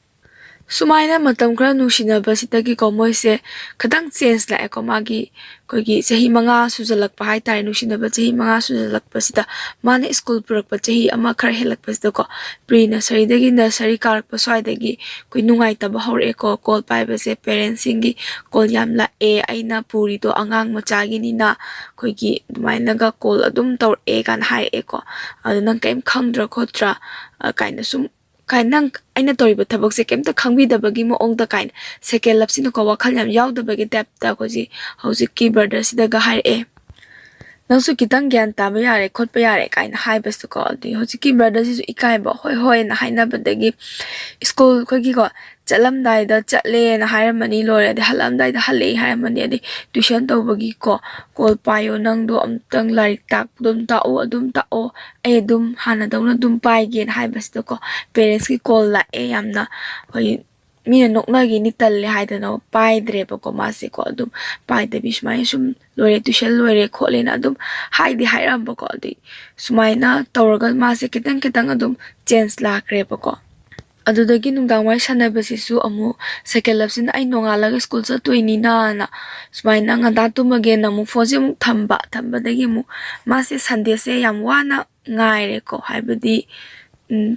ꯁꯨꯃꯥꯏꯅ ꯃꯇꯝ ꯈꯔ ꯅꯨꯡꯁꯤꯅꯕꯁꯤꯗꯒꯤꯀꯣ ꯃꯣꯏꯁꯦ ꯈꯤꯇꯪ ꯆꯦꯟꯖ ꯂꯥꯛꯑꯦꯀꯣ ꯃꯥꯒꯤ ꯑꯩꯈꯣꯏꯒꯤ ꯆꯍꯤ 5 ꯁꯨꯖꯜꯂꯛꯄ ꯍꯥꯏꯇꯥꯔꯦ ꯅꯨꯡꯁꯤꯅꯕ ꯆꯍꯤ 5 ꯁꯨꯖꯜꯂꯛꯄꯁꯤꯗ ꯃꯥꯅ ꯁ꯭ꯀꯨꯜ ꯄꯨꯔꯛꯄ ꯆꯍꯤ ꯑꯃ ꯈꯔ ꯍꯦꯜꯂꯛꯄꯁꯤꯗꯀꯣ ꯄ꯭ꯔꯤ ꯅꯁꯔꯤꯗꯒꯤ ꯅꯁꯔꯤ ꯀꯥꯔꯛꯄ ꯁ꯭ꯋꯥꯏꯗꯒꯤ ꯑꯩꯈꯣꯏ ꯅꯨꯡꯉꯥꯏꯇꯕ ꯍꯧꯔꯛꯑꯦꯀꯣ ꯀꯣꯜ ꯄꯥꯏꯕꯁꯦ ꯄꯦꯔꯦꯟꯁꯁꯤꯡꯒꯤ ꯀꯣꯜ ꯌꯥꯝ ꯂꯥꯛꯑꯦ ꯑꯩꯅ ꯄꯨꯔꯤꯗꯣ ꯑꯉꯥꯡ ꯃꯆꯥꯒꯤꯅꯤꯅ ꯑꯩꯈꯣꯏꯒꯤ ꯑꯗꯨꯃꯥꯏꯅꯒ ꯀꯣꯜ ꯑꯗꯨꯝ ꯇꯧꯔꯛꯑꯦ ꯀꯥꯏꯅ ꯍꯥꯏꯔꯛꯑꯦꯀꯣ ꯑꯗꯨ ꯅꯪ ꯀꯩꯝ ꯈꯪꯗ꯭ꯔꯥ ꯈꯣꯠꯇ꯭ꯔꯥ ꯀꯥꯏꯅ ꯁꯨꯝ ꯅꯪ ꯑꯩꯅ ꯇꯧꯔꯤꯕ ꯊꯕꯛꯁꯦ ꯀꯩꯝꯇ ꯈꯪꯕꯤꯗꯕꯒꯤ ꯃꯑꯣꯡꯗ ꯀꯥꯏꯅ ꯁꯦꯀꯦꯟ ꯂꯞꯁꯤꯅꯀꯣ ꯋꯥꯈꯜ ꯌꯥꯝ ꯌꯥꯎꯗꯕꯒꯤ ꯇꯥꯏꯞꯇ ꯑꯩꯈꯣꯏꯁꯤ ꯍꯧꯖꯤꯛꯀꯤ ꯕ꯭ꯔꯗꯔꯁꯤꯗꯒ ꯍꯥꯏꯔꯛꯑꯦ ꯅꯪꯁꯨ ꯈꯤꯇꯪ ꯒ꯭ꯌꯥꯟ ꯇꯥꯕ ꯌꯥꯔꯦ ꯈꯣꯠꯄ ꯌꯥꯔꯦ ꯀꯥꯏꯅ ꯍꯥꯏꯕꯁꯤꯀꯣ ꯑꯗꯨꯒꯤ ꯍꯧꯖꯤꯛꯀꯤ ꯕ꯭ꯔꯗꯔꯁꯤꯁꯨ ꯏꯀꯥꯏꯕ ꯍꯣꯏꯅ ꯍꯥꯏꯅꯕꯗꯒꯤ ꯁ꯭ꯀꯨꯜ ꯑꯩꯈꯣꯏꯒꯤꯀꯣ ꯆꯠꯂꯝꯗꯥꯏꯗ ꯆꯠꯂꯦꯅ ꯍꯥꯏꯔꯝꯃꯅꯤ ꯂꯣꯏꯔꯦ ꯑꯗꯩ ꯍꯜꯂꯛꯑꯝꯗꯥꯏꯗ ꯍꯜꯂꯛꯑꯦ ꯍꯥꯏꯔꯝꯃꯅꯤ ꯑꯗꯩ ꯇ꯭ꯋꯤꯁꯟ ꯇꯧꯕꯒꯤꯀꯣ ꯀꯣꯜ ꯄꯥꯏꯌꯣ ꯅꯪꯗꯣ ꯑꯃꯨꯛꯇꯪ ꯂꯥꯏꯔꯤꯛ ꯇꯥꯛꯄꯗꯣ ꯑꯗꯨꯝ ꯇꯥꯛꯑꯣ ꯑꯩ ꯑꯗꯨꯝ ꯍꯥꯟꯅꯗꯧꯅ ꯑꯗꯨꯝ ꯄꯥꯏꯒꯦꯅ ꯍꯥꯏꯕꯁꯤꯗꯀꯣ ꯄꯦꯔꯦꯟꯁꯀꯤ ꯀꯣꯜ ꯂꯥꯛꯑꯦ ꯌꯥꯝꯅ ꯑꯩꯈꯣꯏ ꯃꯤꯅ ꯅꯣꯛꯅꯒꯤꯅꯤ ꯇꯜꯂꯦ ꯍꯥꯏꯗꯅ ꯄꯥꯏꯗ꯭ꯔꯦꯕꯀꯣ ꯃꯥꯁꯦꯀꯣ ꯑꯗꯨꯝ ꯄꯥꯏꯗꯕꯤ ꯁꯨꯃꯥꯏꯅ ꯁꯨꯝ ꯂꯣꯏꯔꯦ ꯇ꯭ꯋꯤꯁꯟ ꯂꯣꯏꯔꯦ ꯈꯣꯠꯂꯦꯅ ꯑꯗꯨꯝ ꯍꯥꯏꯔꯝꯕꯀꯣ ꯑꯗꯩ ꯁꯨꯃꯥꯏꯅ ꯇꯧꯔꯒ ꯃꯥꯁꯦ ꯈꯤꯇꯪ ꯑꯗꯨꯝ ꯆꯦꯟꯖ ꯂꯥꯛꯈ꯭ꯔꯦꯕꯀꯣ ꯑꯗꯨꯗꯒꯤ ꯅꯨꯡꯗꯥꯡ ꯋꯥꯏ ꯁꯥꯟꯅꯕꯁꯤꯁꯨ ꯑꯃꯨꯛ ꯁꯦꯀꯦꯟ ꯂꯞꯁꯤꯅ ꯑꯩ ꯅꯣꯡꯉꯥꯜꯂꯒ ꯁ꯭ꯀꯨꯜ ꯆꯠꯇꯣꯏꯅꯤꯅ ꯁꯨꯃꯥꯏꯅ ꯉꯟꯇꯥ ꯇꯨꯝꯃꯒꯦꯅ ꯑꯃꯨꯛ ꯐꯣꯟꯁꯦ ꯑꯃꯨꯛ ꯊꯝꯕꯗꯒꯤ ꯑꯃꯨꯛ ꯃꯥꯁꯦ ꯁꯟꯗꯦꯁꯦ ꯌꯥꯝ ꯋꯥꯅ ꯉꯥꯏꯔꯦꯀꯣ ꯍꯥꯏꯕꯗꯤ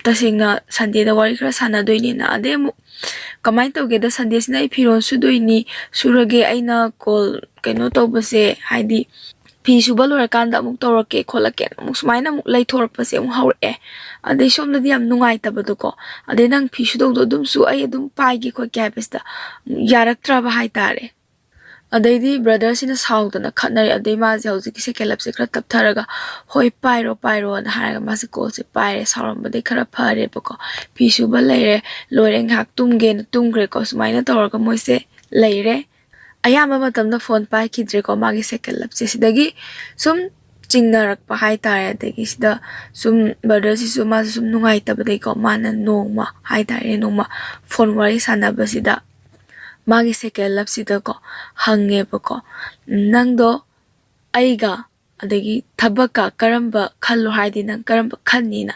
ꯇꯁꯦꯡꯅ ꯁꯟꯗꯦꯗ ꯋꯥꯔꯤ ꯈꯔ ꯁꯥꯟꯅꯗꯣꯏꯅꯤꯅ ꯑꯗꯩ ꯑꯃꯨꯛ ꯀꯃꯥꯏꯅ ꯇꯧꯒꯦꯗ ꯁꯟꯗꯦꯁꯤꯅ ꯑꯩ ꯐꯤꯔꯣꯜ ꯁꯨꯗꯣꯏꯅꯤ ꯁꯨꯔꯒꯦ ꯑꯩꯅ ꯀꯣꯜ ꯀꯩꯅꯣ ꯇꯧꯕꯁꯦ ꯍꯥꯏꯗꯤ ꯐꯤ ꯁꯨꯕ ꯂꯣꯏꯔꯀꯥꯟꯗ ꯑꯃꯨꯛ ꯇꯧꯔꯛꯀꯦ ꯈꯣꯠꯂꯛꯀꯦ ꯑꯃꯨꯛ ꯁꯨꯃꯥꯏꯅ ꯑꯃꯨꯛ ꯂꯩꯊꯣꯔꯛꯄꯁꯦ ꯑꯃꯨꯛ ꯍꯧꯔꯛꯑꯦ ꯑꯗꯩ ꯁꯣꯝꯗꯗꯤ ꯌꯥꯝ ꯅꯨꯡꯉꯥꯏꯇꯕꯗꯣꯀꯣ ꯑꯗꯩ ꯅꯪ ꯐꯤ ꯁꯨꯗꯧꯗꯣ ꯑꯗꯨꯝꯁꯨ ꯑꯩ ꯑꯗꯨꯝ ꯄꯥꯏꯒꯦ ꯈꯣꯠꯀꯦ ꯍꯥꯏꯕꯁꯤꯗ ꯌꯥꯔꯛꯇ꯭ꯔꯕ ꯍꯥꯏꯇꯥꯔꯦ ꯑꯗꯩꯗꯤ ꯕ꯭ꯔꯗꯔꯁꯤꯅ ꯁꯥꯎꯗꯅ ꯈꯠꯅꯔꯦ ꯑꯗꯩ ꯃꯥꯁꯦ ꯍꯧꯖꯤꯛꯀꯤ ꯁꯦꯀꯦꯟ ꯂꯞꯁꯦ ꯈꯔ ꯇꯞꯊꯔꯒ ꯍꯣꯏ ꯄꯥꯏꯔꯣꯅ ꯍꯥꯏꯔꯒ ꯃꯥꯁꯦ ꯀꯣꯜꯁꯦ ꯄꯥꯏꯔꯦ ꯁꯥꯎꯔꯝꯕꯗꯩ ꯈꯔ ꯐꯔꯦꯕꯀꯣ ꯐꯤ ꯁꯨꯕ ꯂꯣꯏꯔꯦ ꯉꯥꯏꯍꯥꯛ ꯇꯨꯝꯒꯦꯅ ꯇꯨꯝꯈ꯭ꯔꯦꯀꯣ ꯁꯨꯃꯥꯏꯅ ꯇꯧꯔꯒ ꯃꯣꯏꯁꯦ ꯂꯩꯔꯦ ꯑꯌꯥꯝꯕ ꯃꯇꯝꯗ ꯐꯣꯟ ꯄꯥꯏꯈꯤꯗ꯭ꯔꯦꯀꯣ ꯃꯥꯒꯤ ꯁꯦꯀꯦꯟ ꯂꯞꯁꯦ ꯁꯤꯗꯒꯤ ꯁꯨꯝ ꯆꯤꯡꯅꯔꯛꯄ ꯍꯥꯏꯇꯥꯔꯦ ꯑꯗꯒꯤ ꯁꯤꯗ ꯁꯨꯝ ꯕ꯭ꯔꯗꯔꯁꯤꯁꯨ ꯃꯥꯁꯨ ꯁꯨꯝ ꯅꯨꯡꯉꯥꯏꯇꯕꯗꯒꯤꯀꯣ ꯃꯥꯅ ꯅꯣꯡꯃ ꯍꯥꯏꯇꯥꯔꯦ ꯅꯣꯡꯃ ꯐꯣꯟ ꯋꯥꯔꯤ ꯁꯥꯟꯅꯕꯁꯤꯗ ꯃꯥꯒꯤ ꯁꯦꯀꯦꯟ ꯂꯞꯁꯤꯗꯀꯣ ꯍꯪꯉꯦꯕꯀꯣ ꯅꯪꯗꯣ ꯑꯩꯒ ꯑꯗꯒꯤ ꯊꯕꯛꯀ ꯀꯔꯝꯕ ꯈꯜꯂꯣ ꯍꯥꯏꯗꯤ ꯅꯪ ꯀꯔꯝꯕ ꯈꯟꯅꯤꯅ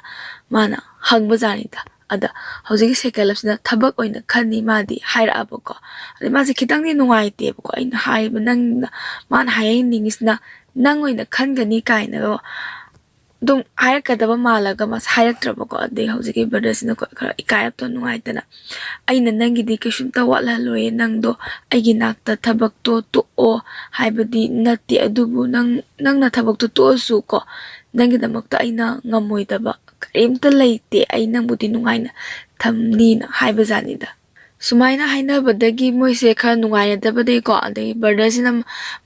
ꯃꯥꯅ ꯍꯪꯕꯖꯥꯠꯅꯤꯗ ꯑꯗ ꯍꯧꯖꯤꯛꯀꯤ ꯁꯦꯀꯦꯟ ꯂꯞꯁꯤꯅ ꯊꯕꯛ ꯑꯣꯏꯅ ꯈꯟꯅꯤ ꯃꯥꯗꯤ ꯍꯥꯏꯔꯛꯑꯕꯀꯣ ꯑꯗꯩ ꯃꯥꯁꯦ ꯈꯤꯇꯪꯗꯤ ꯅꯨꯡꯉꯥꯏꯇꯦꯕꯀꯣ ꯑꯩꯅ ꯍꯥꯏꯔꯤꯕ ꯅꯪꯅ ꯃꯥꯅ ꯍꯥꯏꯅꯤꯡꯉꯤꯁꯤꯅ ꯅꯪ ꯑꯣꯏꯅ ꯈꯟꯒꯅꯤ ꯀꯥꯏꯅꯒ ꯑꯗꯨꯝ ꯍꯥꯏꯔꯛꯀꯗꯕ ꯃꯥꯜꯂꯒ ꯃꯥꯁꯦ ꯍꯥꯏꯔꯛꯇ꯭ꯔꯕꯀꯣ ꯑꯗꯩ ꯍꯧꯖꯤꯛꯀꯤ ꯕ꯭ꯔꯗꯔꯁꯤꯅ ꯈꯔ ꯏꯀꯥꯏꯔꯛꯇ ꯅꯨꯡꯉꯥꯏꯇꯅ ꯑꯩꯅ ꯅꯪꯒꯤꯗꯤ ꯀꯩꯁꯨꯝꯇ ꯋꯥꯠꯍꯜꯂꯣꯏꯌꯦ ꯅꯪꯗꯣ ꯑꯩꯒꯤ ꯅꯥꯛꯇ ꯊꯕꯛꯇꯣ ꯇꯣꯛꯑꯣ ꯍꯥꯏꯕꯗꯤ ꯅꯠꯇꯦ ꯑꯗꯨꯕꯨ ꯅꯪꯅ ꯊꯕꯛꯇꯣ ꯇꯣꯛꯑꯁꯨ ꯀꯣ ꯅꯪꯒꯤꯗꯃꯛꯇ ꯑꯩꯅ ꯉꯝꯃꯣꯏꯗꯕ ꯀꯔꯤꯝꯇ ꯂꯩꯇꯦ ꯑꯩ ꯅꯪꯕꯨꯗꯤ ꯅꯨꯡꯉꯥꯏꯅ ꯊꯝꯅꯤꯅ ꯍꯥꯏꯕꯖꯥꯠꯅꯤꯗ ꯁꯨꯃꯥꯏꯅ ꯍꯥꯏꯅꯕꯗꯒꯤ ꯃꯣꯏꯁꯦ ꯈꯔ ꯅꯨꯡꯉꯥꯏꯅꯗꯕꯗꯒꯤꯀꯣ ꯑꯗꯩ ꯕ꯭ꯔꯗꯔꯁꯤꯅ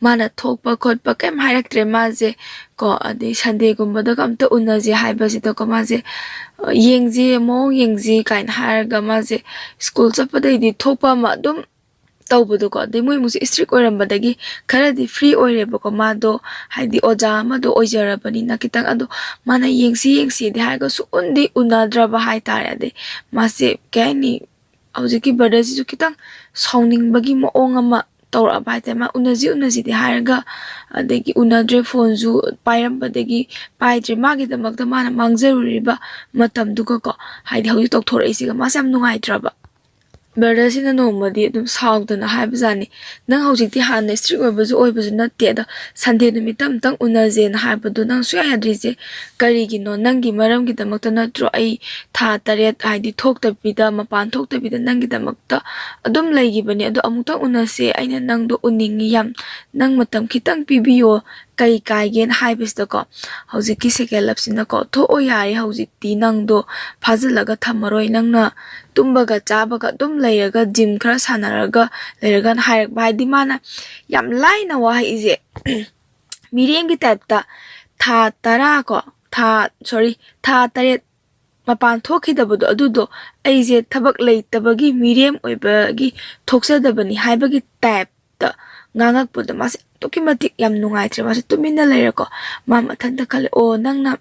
ꯃꯥꯅ ꯊꯣꯛꯄ ꯈꯣꯠꯄ ꯀꯩꯝ ꯍꯥꯏꯔꯛꯇ꯭ꯔꯦ ꯃꯥꯁꯦ ꯀꯣ ꯑꯗꯩ ꯁꯟꯗꯦꯒꯨꯝꯕꯗꯒ ꯑꯝꯇ ꯎꯅꯁꯦ ꯍꯥꯏꯕꯁꯤꯗꯀꯣ ꯃꯥꯁꯦ ꯃꯑꯣꯡ ꯌꯦꯡꯁꯤ ꯀꯥꯏꯅ ꯍꯥꯏꯔꯒ ꯃꯥꯁꯦ ꯁ꯭ꯀꯨꯜ ꯆꯠꯄꯗꯩꯗꯤ ꯊꯣꯛꯄ ꯑꯃ ꯑꯗꯨꯝ ꯇꯧꯕꯗꯣꯀꯣ ꯑꯗꯩ ꯃꯣꯏ ꯏꯃꯨꯡꯁꯦ ꯏꯁꯇ꯭ꯔꯤꯛ ꯑꯣꯏꯔꯝꯕꯗꯒꯤ ꯈꯔꯗꯤ ꯐ꯭ꯔꯤ ꯑꯣꯏꯔꯦꯕꯀꯣ ꯃꯥꯗꯣ ꯍꯥꯏꯗꯤ ꯑꯣꯖꯥ ꯑꯃꯗꯣ ꯑꯣꯏꯖꯔꯕꯅꯤ나 ꯈꯤꯇꯪ ꯑꯗꯣ ꯃꯥꯅ ꯌꯦꯡꯁꯤꯗꯤ ꯍꯥꯏꯔꯒ ꯁꯨꯛꯎꯟꯗꯤ ꯎꯅꯗ꯭ꯔꯕ ꯍꯥꯏꯇꯥꯔꯦ ꯑꯗꯩ ꯃꯥꯁꯦ ꯀꯩ ꯍꯥꯏꯅꯤ ꯍꯧꯖꯤꯛꯀꯤ ꯕ꯭ꯔꯗꯔꯁꯤꯁꯨ ꯈꯤꯇꯪ ꯁꯥꯎꯅꯤꯡꯕꯒꯤ ꯃꯑꯣꯡ ꯑꯃ ꯇꯧꯔꯛꯑꯕ ꯍꯥꯏꯇꯥꯔꯦ ꯃꯥ ꯎꯅꯁꯤꯗꯤ ꯍꯥꯏꯔꯒ ꯑꯗꯒꯤ ꯎꯅꯗ꯭ꯔꯦ ꯐꯣꯟꯁꯨ ꯄꯥꯏꯔꯝꯕꯗꯒꯤ ꯄꯥꯏꯗ꯭ꯔꯦ ꯃꯥꯒꯤꯗꯃꯛꯇ ꯃꯥꯅ ꯃꯥꯡꯖꯔꯨꯔꯤꯕ ꯃꯇꯝꯗꯨꯒꯀꯣ ꯍꯥꯏꯗꯤ ꯍꯧꯖꯤꯛ ꯇꯧꯊꯣꯔꯛꯏꯁꯤꯒ ꯃꯥꯁꯦ ꯌꯥꯝ ꯅꯨꯡꯉꯥꯏꯇ꯭ꯔꯕ ꯕ꯭ꯔꯗꯔꯁꯤꯅ ꯅꯣꯡꯃꯗꯤ ꯑꯗꯨꯝ ꯁꯥꯎꯗꯅ ꯍꯥꯏꯕꯖꯥꯠꯅꯤ ꯅꯪ ꯍꯧꯖꯤꯛꯇꯤ ꯍꯥꯟꯅ ꯏꯁꯇ꯭रिꯛ ꯑꯣꯏꯕꯁꯨ ꯅꯠꯇꯦ ꯑꯗꯣ ꯁꯟꯗꯦ ꯅꯨꯃꯤꯠꯇ ꯑꯝꯇꯪ ꯎꯅꯖꯦꯅ ꯍꯥꯏꯕꯗꯣ ꯅꯪ ꯁꯨꯡꯌꯥ ꯌꯥꯗ꯭ꯔꯤꯁꯦ ꯀꯔꯤꯒꯤꯅꯣ ꯅꯪꯒꯤ ꯃꯔꯝꯒꯤꯗꯃꯛꯇꯅꯠꯇ꯭ꯔꯣ ꯑꯩ ꯊꯥ 8 ꯍꯥꯏꯗꯤ ꯊꯣꯛꯇꯕꯤꯗ ꯃꯄꯥꯟ ꯊꯣꯛꯇꯕꯤꯗ ꯅꯪꯒꯤꯗꯃꯛꯇ ꯑꯗꯨꯝ ꯂꯩꯈꯤꯕꯅꯦ ꯑꯗꯣ ꯑꯃꯨꯛꯇꯪ ꯎꯅꯁꯦ ꯑꯩꯅ ꯅꯪꯗꯣ ꯎꯅꯤꯡꯉꯤ ꯌꯥꯝ ꯅꯪ ꯃꯇꯝ ꯈꯤꯇꯪ ꯄꯤꯕꯤꯌꯣ ꯀꯩ ꯀꯥꯏꯒꯦꯅ ꯍꯥꯏꯕꯁꯤꯗꯀꯣ ꯍꯧꯖꯤꯛꯀꯤ ꯁꯦꯀꯦꯟ ꯂꯞꯁꯤꯅꯀꯣ ꯊꯣꯛꯑꯣ ꯌꯥꯔꯦ ꯍꯧꯖꯤꯛꯇꯤ ꯅꯪꯗꯣ ꯐꯥꯖꯤꯜꯂꯒ ꯊꯝꯃꯔꯣꯏ ꯅꯪꯅ ꯇꯨꯝꯕꯒ ꯆꯥꯕꯒ ꯑꯗꯨꯝ ꯂꯩꯔꯒ ꯖꯤꯝ ꯈꯔ ꯁꯥꯟꯅꯔꯒ ꯂꯩꯔꯒꯅ ꯍꯥꯏꯔꯛꯄ ꯍꯥꯏꯗꯤ ꯃꯥꯅ ꯌꯥꯝ ꯂꯥꯏꯅ ꯋꯥꯍꯩꯁꯦ ꯃꯤꯔꯦꯝꯒꯤ ꯇꯥꯏꯞꯇ ꯊꯥ 8 ꯃꯄꯥꯟ ꯊꯣꯛꯈꯤꯗꯕꯗꯣ ꯑꯗꯨꯗꯣ ꯑꯩꯁꯦ ꯊꯕꯛ ꯂꯩꯇꯕꯒꯤ ꯃꯤꯔꯦꯝ ꯑꯣꯏꯕꯒꯤ ꯊꯣꯛꯆꯗꯕꯅꯤ ꯍꯥꯏꯕꯒꯤ ꯇꯥꯏꯞꯇ ꯉꯥꯡꯉꯛꯄꯗꯣ ꯃꯥꯁꯦ ꯑꯗꯨꯛꯀꯤ ꯃꯇꯤꯛ ꯌꯥꯝ ꯅꯨꯡꯉꯥꯏꯇ꯭ꯔꯦ ꯃꯥꯁꯦ ꯇꯨꯃꯤꯟꯅ ꯂꯩꯔꯦꯀꯣ ꯃꯥ ꯃꯊꯟꯇ ꯈꯜꯂꯦ ꯅꯪꯅ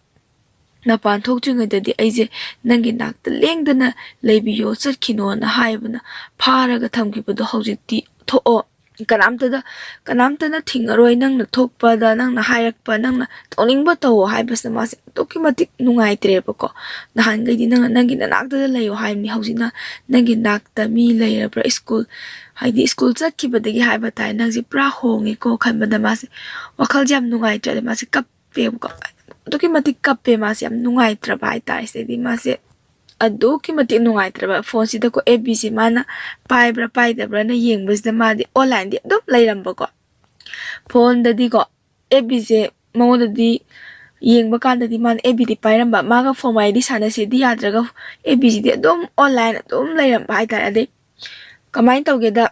ꯃꯄꯥꯟ ꯊꯣꯛꯇ꯭ꯔꯤꯉꯩꯗꯗꯤ ꯑꯩꯁꯦ ꯅꯪꯒꯤ ꯅꯥꯛꯇ ꯂꯦꯡꯗꯅ ꯂꯩꯕꯤꯌꯣ ꯆꯠꯈꯤꯅꯣꯅ ꯍꯥꯏꯕꯅ ꯐꯥꯔꯒ ꯊꯝꯈꯤꯕꯗꯣ ꯍꯧꯖꯤꯛꯇꯤ ꯊꯣꯛꯑꯣ ꯀꯅꯥꯝꯇꯅ ꯊꯤꯡꯉꯔꯣꯏ ꯅꯪꯅ ꯊꯣꯛꯄꯗ ꯅꯪꯅ ꯍꯥꯏꯔꯛꯄ ꯅꯪꯅ ꯇꯧꯅꯤꯡꯕ ꯇꯧꯋꯣ ꯍꯥꯏꯕꯁꯤꯅ ꯃꯥꯁꯦ ꯑꯗꯨꯛꯀꯤ ꯃꯇꯤꯛ ꯅꯨꯡꯉꯥꯏꯇ꯭ꯔꯦꯕꯀꯣ ꯅꯍꯥꯟꯈꯩꯗꯤ ꯅꯪꯒꯤ ꯅꯅꯥꯛꯇꯗ ꯂꯩꯌꯣ ꯍꯥꯏꯕꯅꯤ ꯍꯧꯖꯤꯛꯅ ꯅꯪꯒꯤ ꯅꯥꯛꯇ ꯃꯤ ꯂꯩꯔꯕ꯭ꯔꯥ ꯁ꯭ꯀꯨꯜ ꯆꯠꯈꯤꯕꯗꯒꯤ ꯍꯥꯏꯕ ꯇꯥꯔꯦ ꯅꯪꯁꯦ ꯄꯨꯔꯥ ꯍꯣꯡꯉꯦꯀꯣ ꯈꯟꯕꯗ ꯃꯥꯁꯦ ꯋꯥꯈꯜꯁꯦ ꯌꯥꯝ ꯅꯨꯡꯉꯥꯏꯇ꯭ꯔꯦ ꯃꯥꯁꯦ ꯀꯞꯄꯦꯕꯀꯣ ꯑꯗꯨꯛꯀꯤ ꯃꯇꯤꯛ ꯀꯞꯄꯦ ꯃꯥꯁꯦ ꯌꯥꯝ ꯅꯨꯡꯉꯥꯏꯇ꯭ꯔꯕ ꯍꯥꯏꯇꯥꯔꯦ ꯁꯤꯗꯩꯗꯤ ꯃꯥꯁꯦ ꯑꯗꯨꯛꯀꯤ ꯃꯇꯤꯛ ꯅꯨꯡꯉꯥꯏꯇ꯭ꯔꯕ ꯐꯣꯟꯁꯤꯗꯀꯣ FBꯁꯦ ꯃꯥꯅ ꯄꯥꯏꯕ꯭ꯔꯥ ꯄꯥꯏꯗꯕ꯭ꯔꯥꯅ ꯌꯦꯡꯕꯁꯤꯗ ꯃꯥꯗꯤ ꯑꯣꯟꯂꯥꯏꯟꯗꯤ ꯑꯗꯨꯝ ꯂꯩꯔꯝꯕꯀꯣ ꯐꯣꯟꯗꯗꯤꯀꯣ FBꯁꯦ ꯃꯉꯣꯟꯗꯗꯤ ꯌꯦꯡꯕ ꯀꯥꯟꯗꯗꯤ ꯃꯥꯅ FBꯗꯤ ꯄꯥꯏꯔꯝꯕ ꯃꯥꯒ ꯐꯣꯟ ꯋꯥꯔꯤꯗꯤ ꯁꯥꯟꯅꯁꯤꯗꯤ ꯌꯥꯗ꯭ꯔꯒ FBꯁꯤꯗꯤ ꯑꯗꯨꯝ ꯑꯣꯟꯂꯥꯏꯟ ꯑꯗꯨꯝ ꯂꯩꯔꯝꯕ ꯍꯥꯏꯇꯥꯔꯦ ꯑꯗꯩ ꯀꯃꯥꯏꯅ ꯇꯧꯒꯦꯗ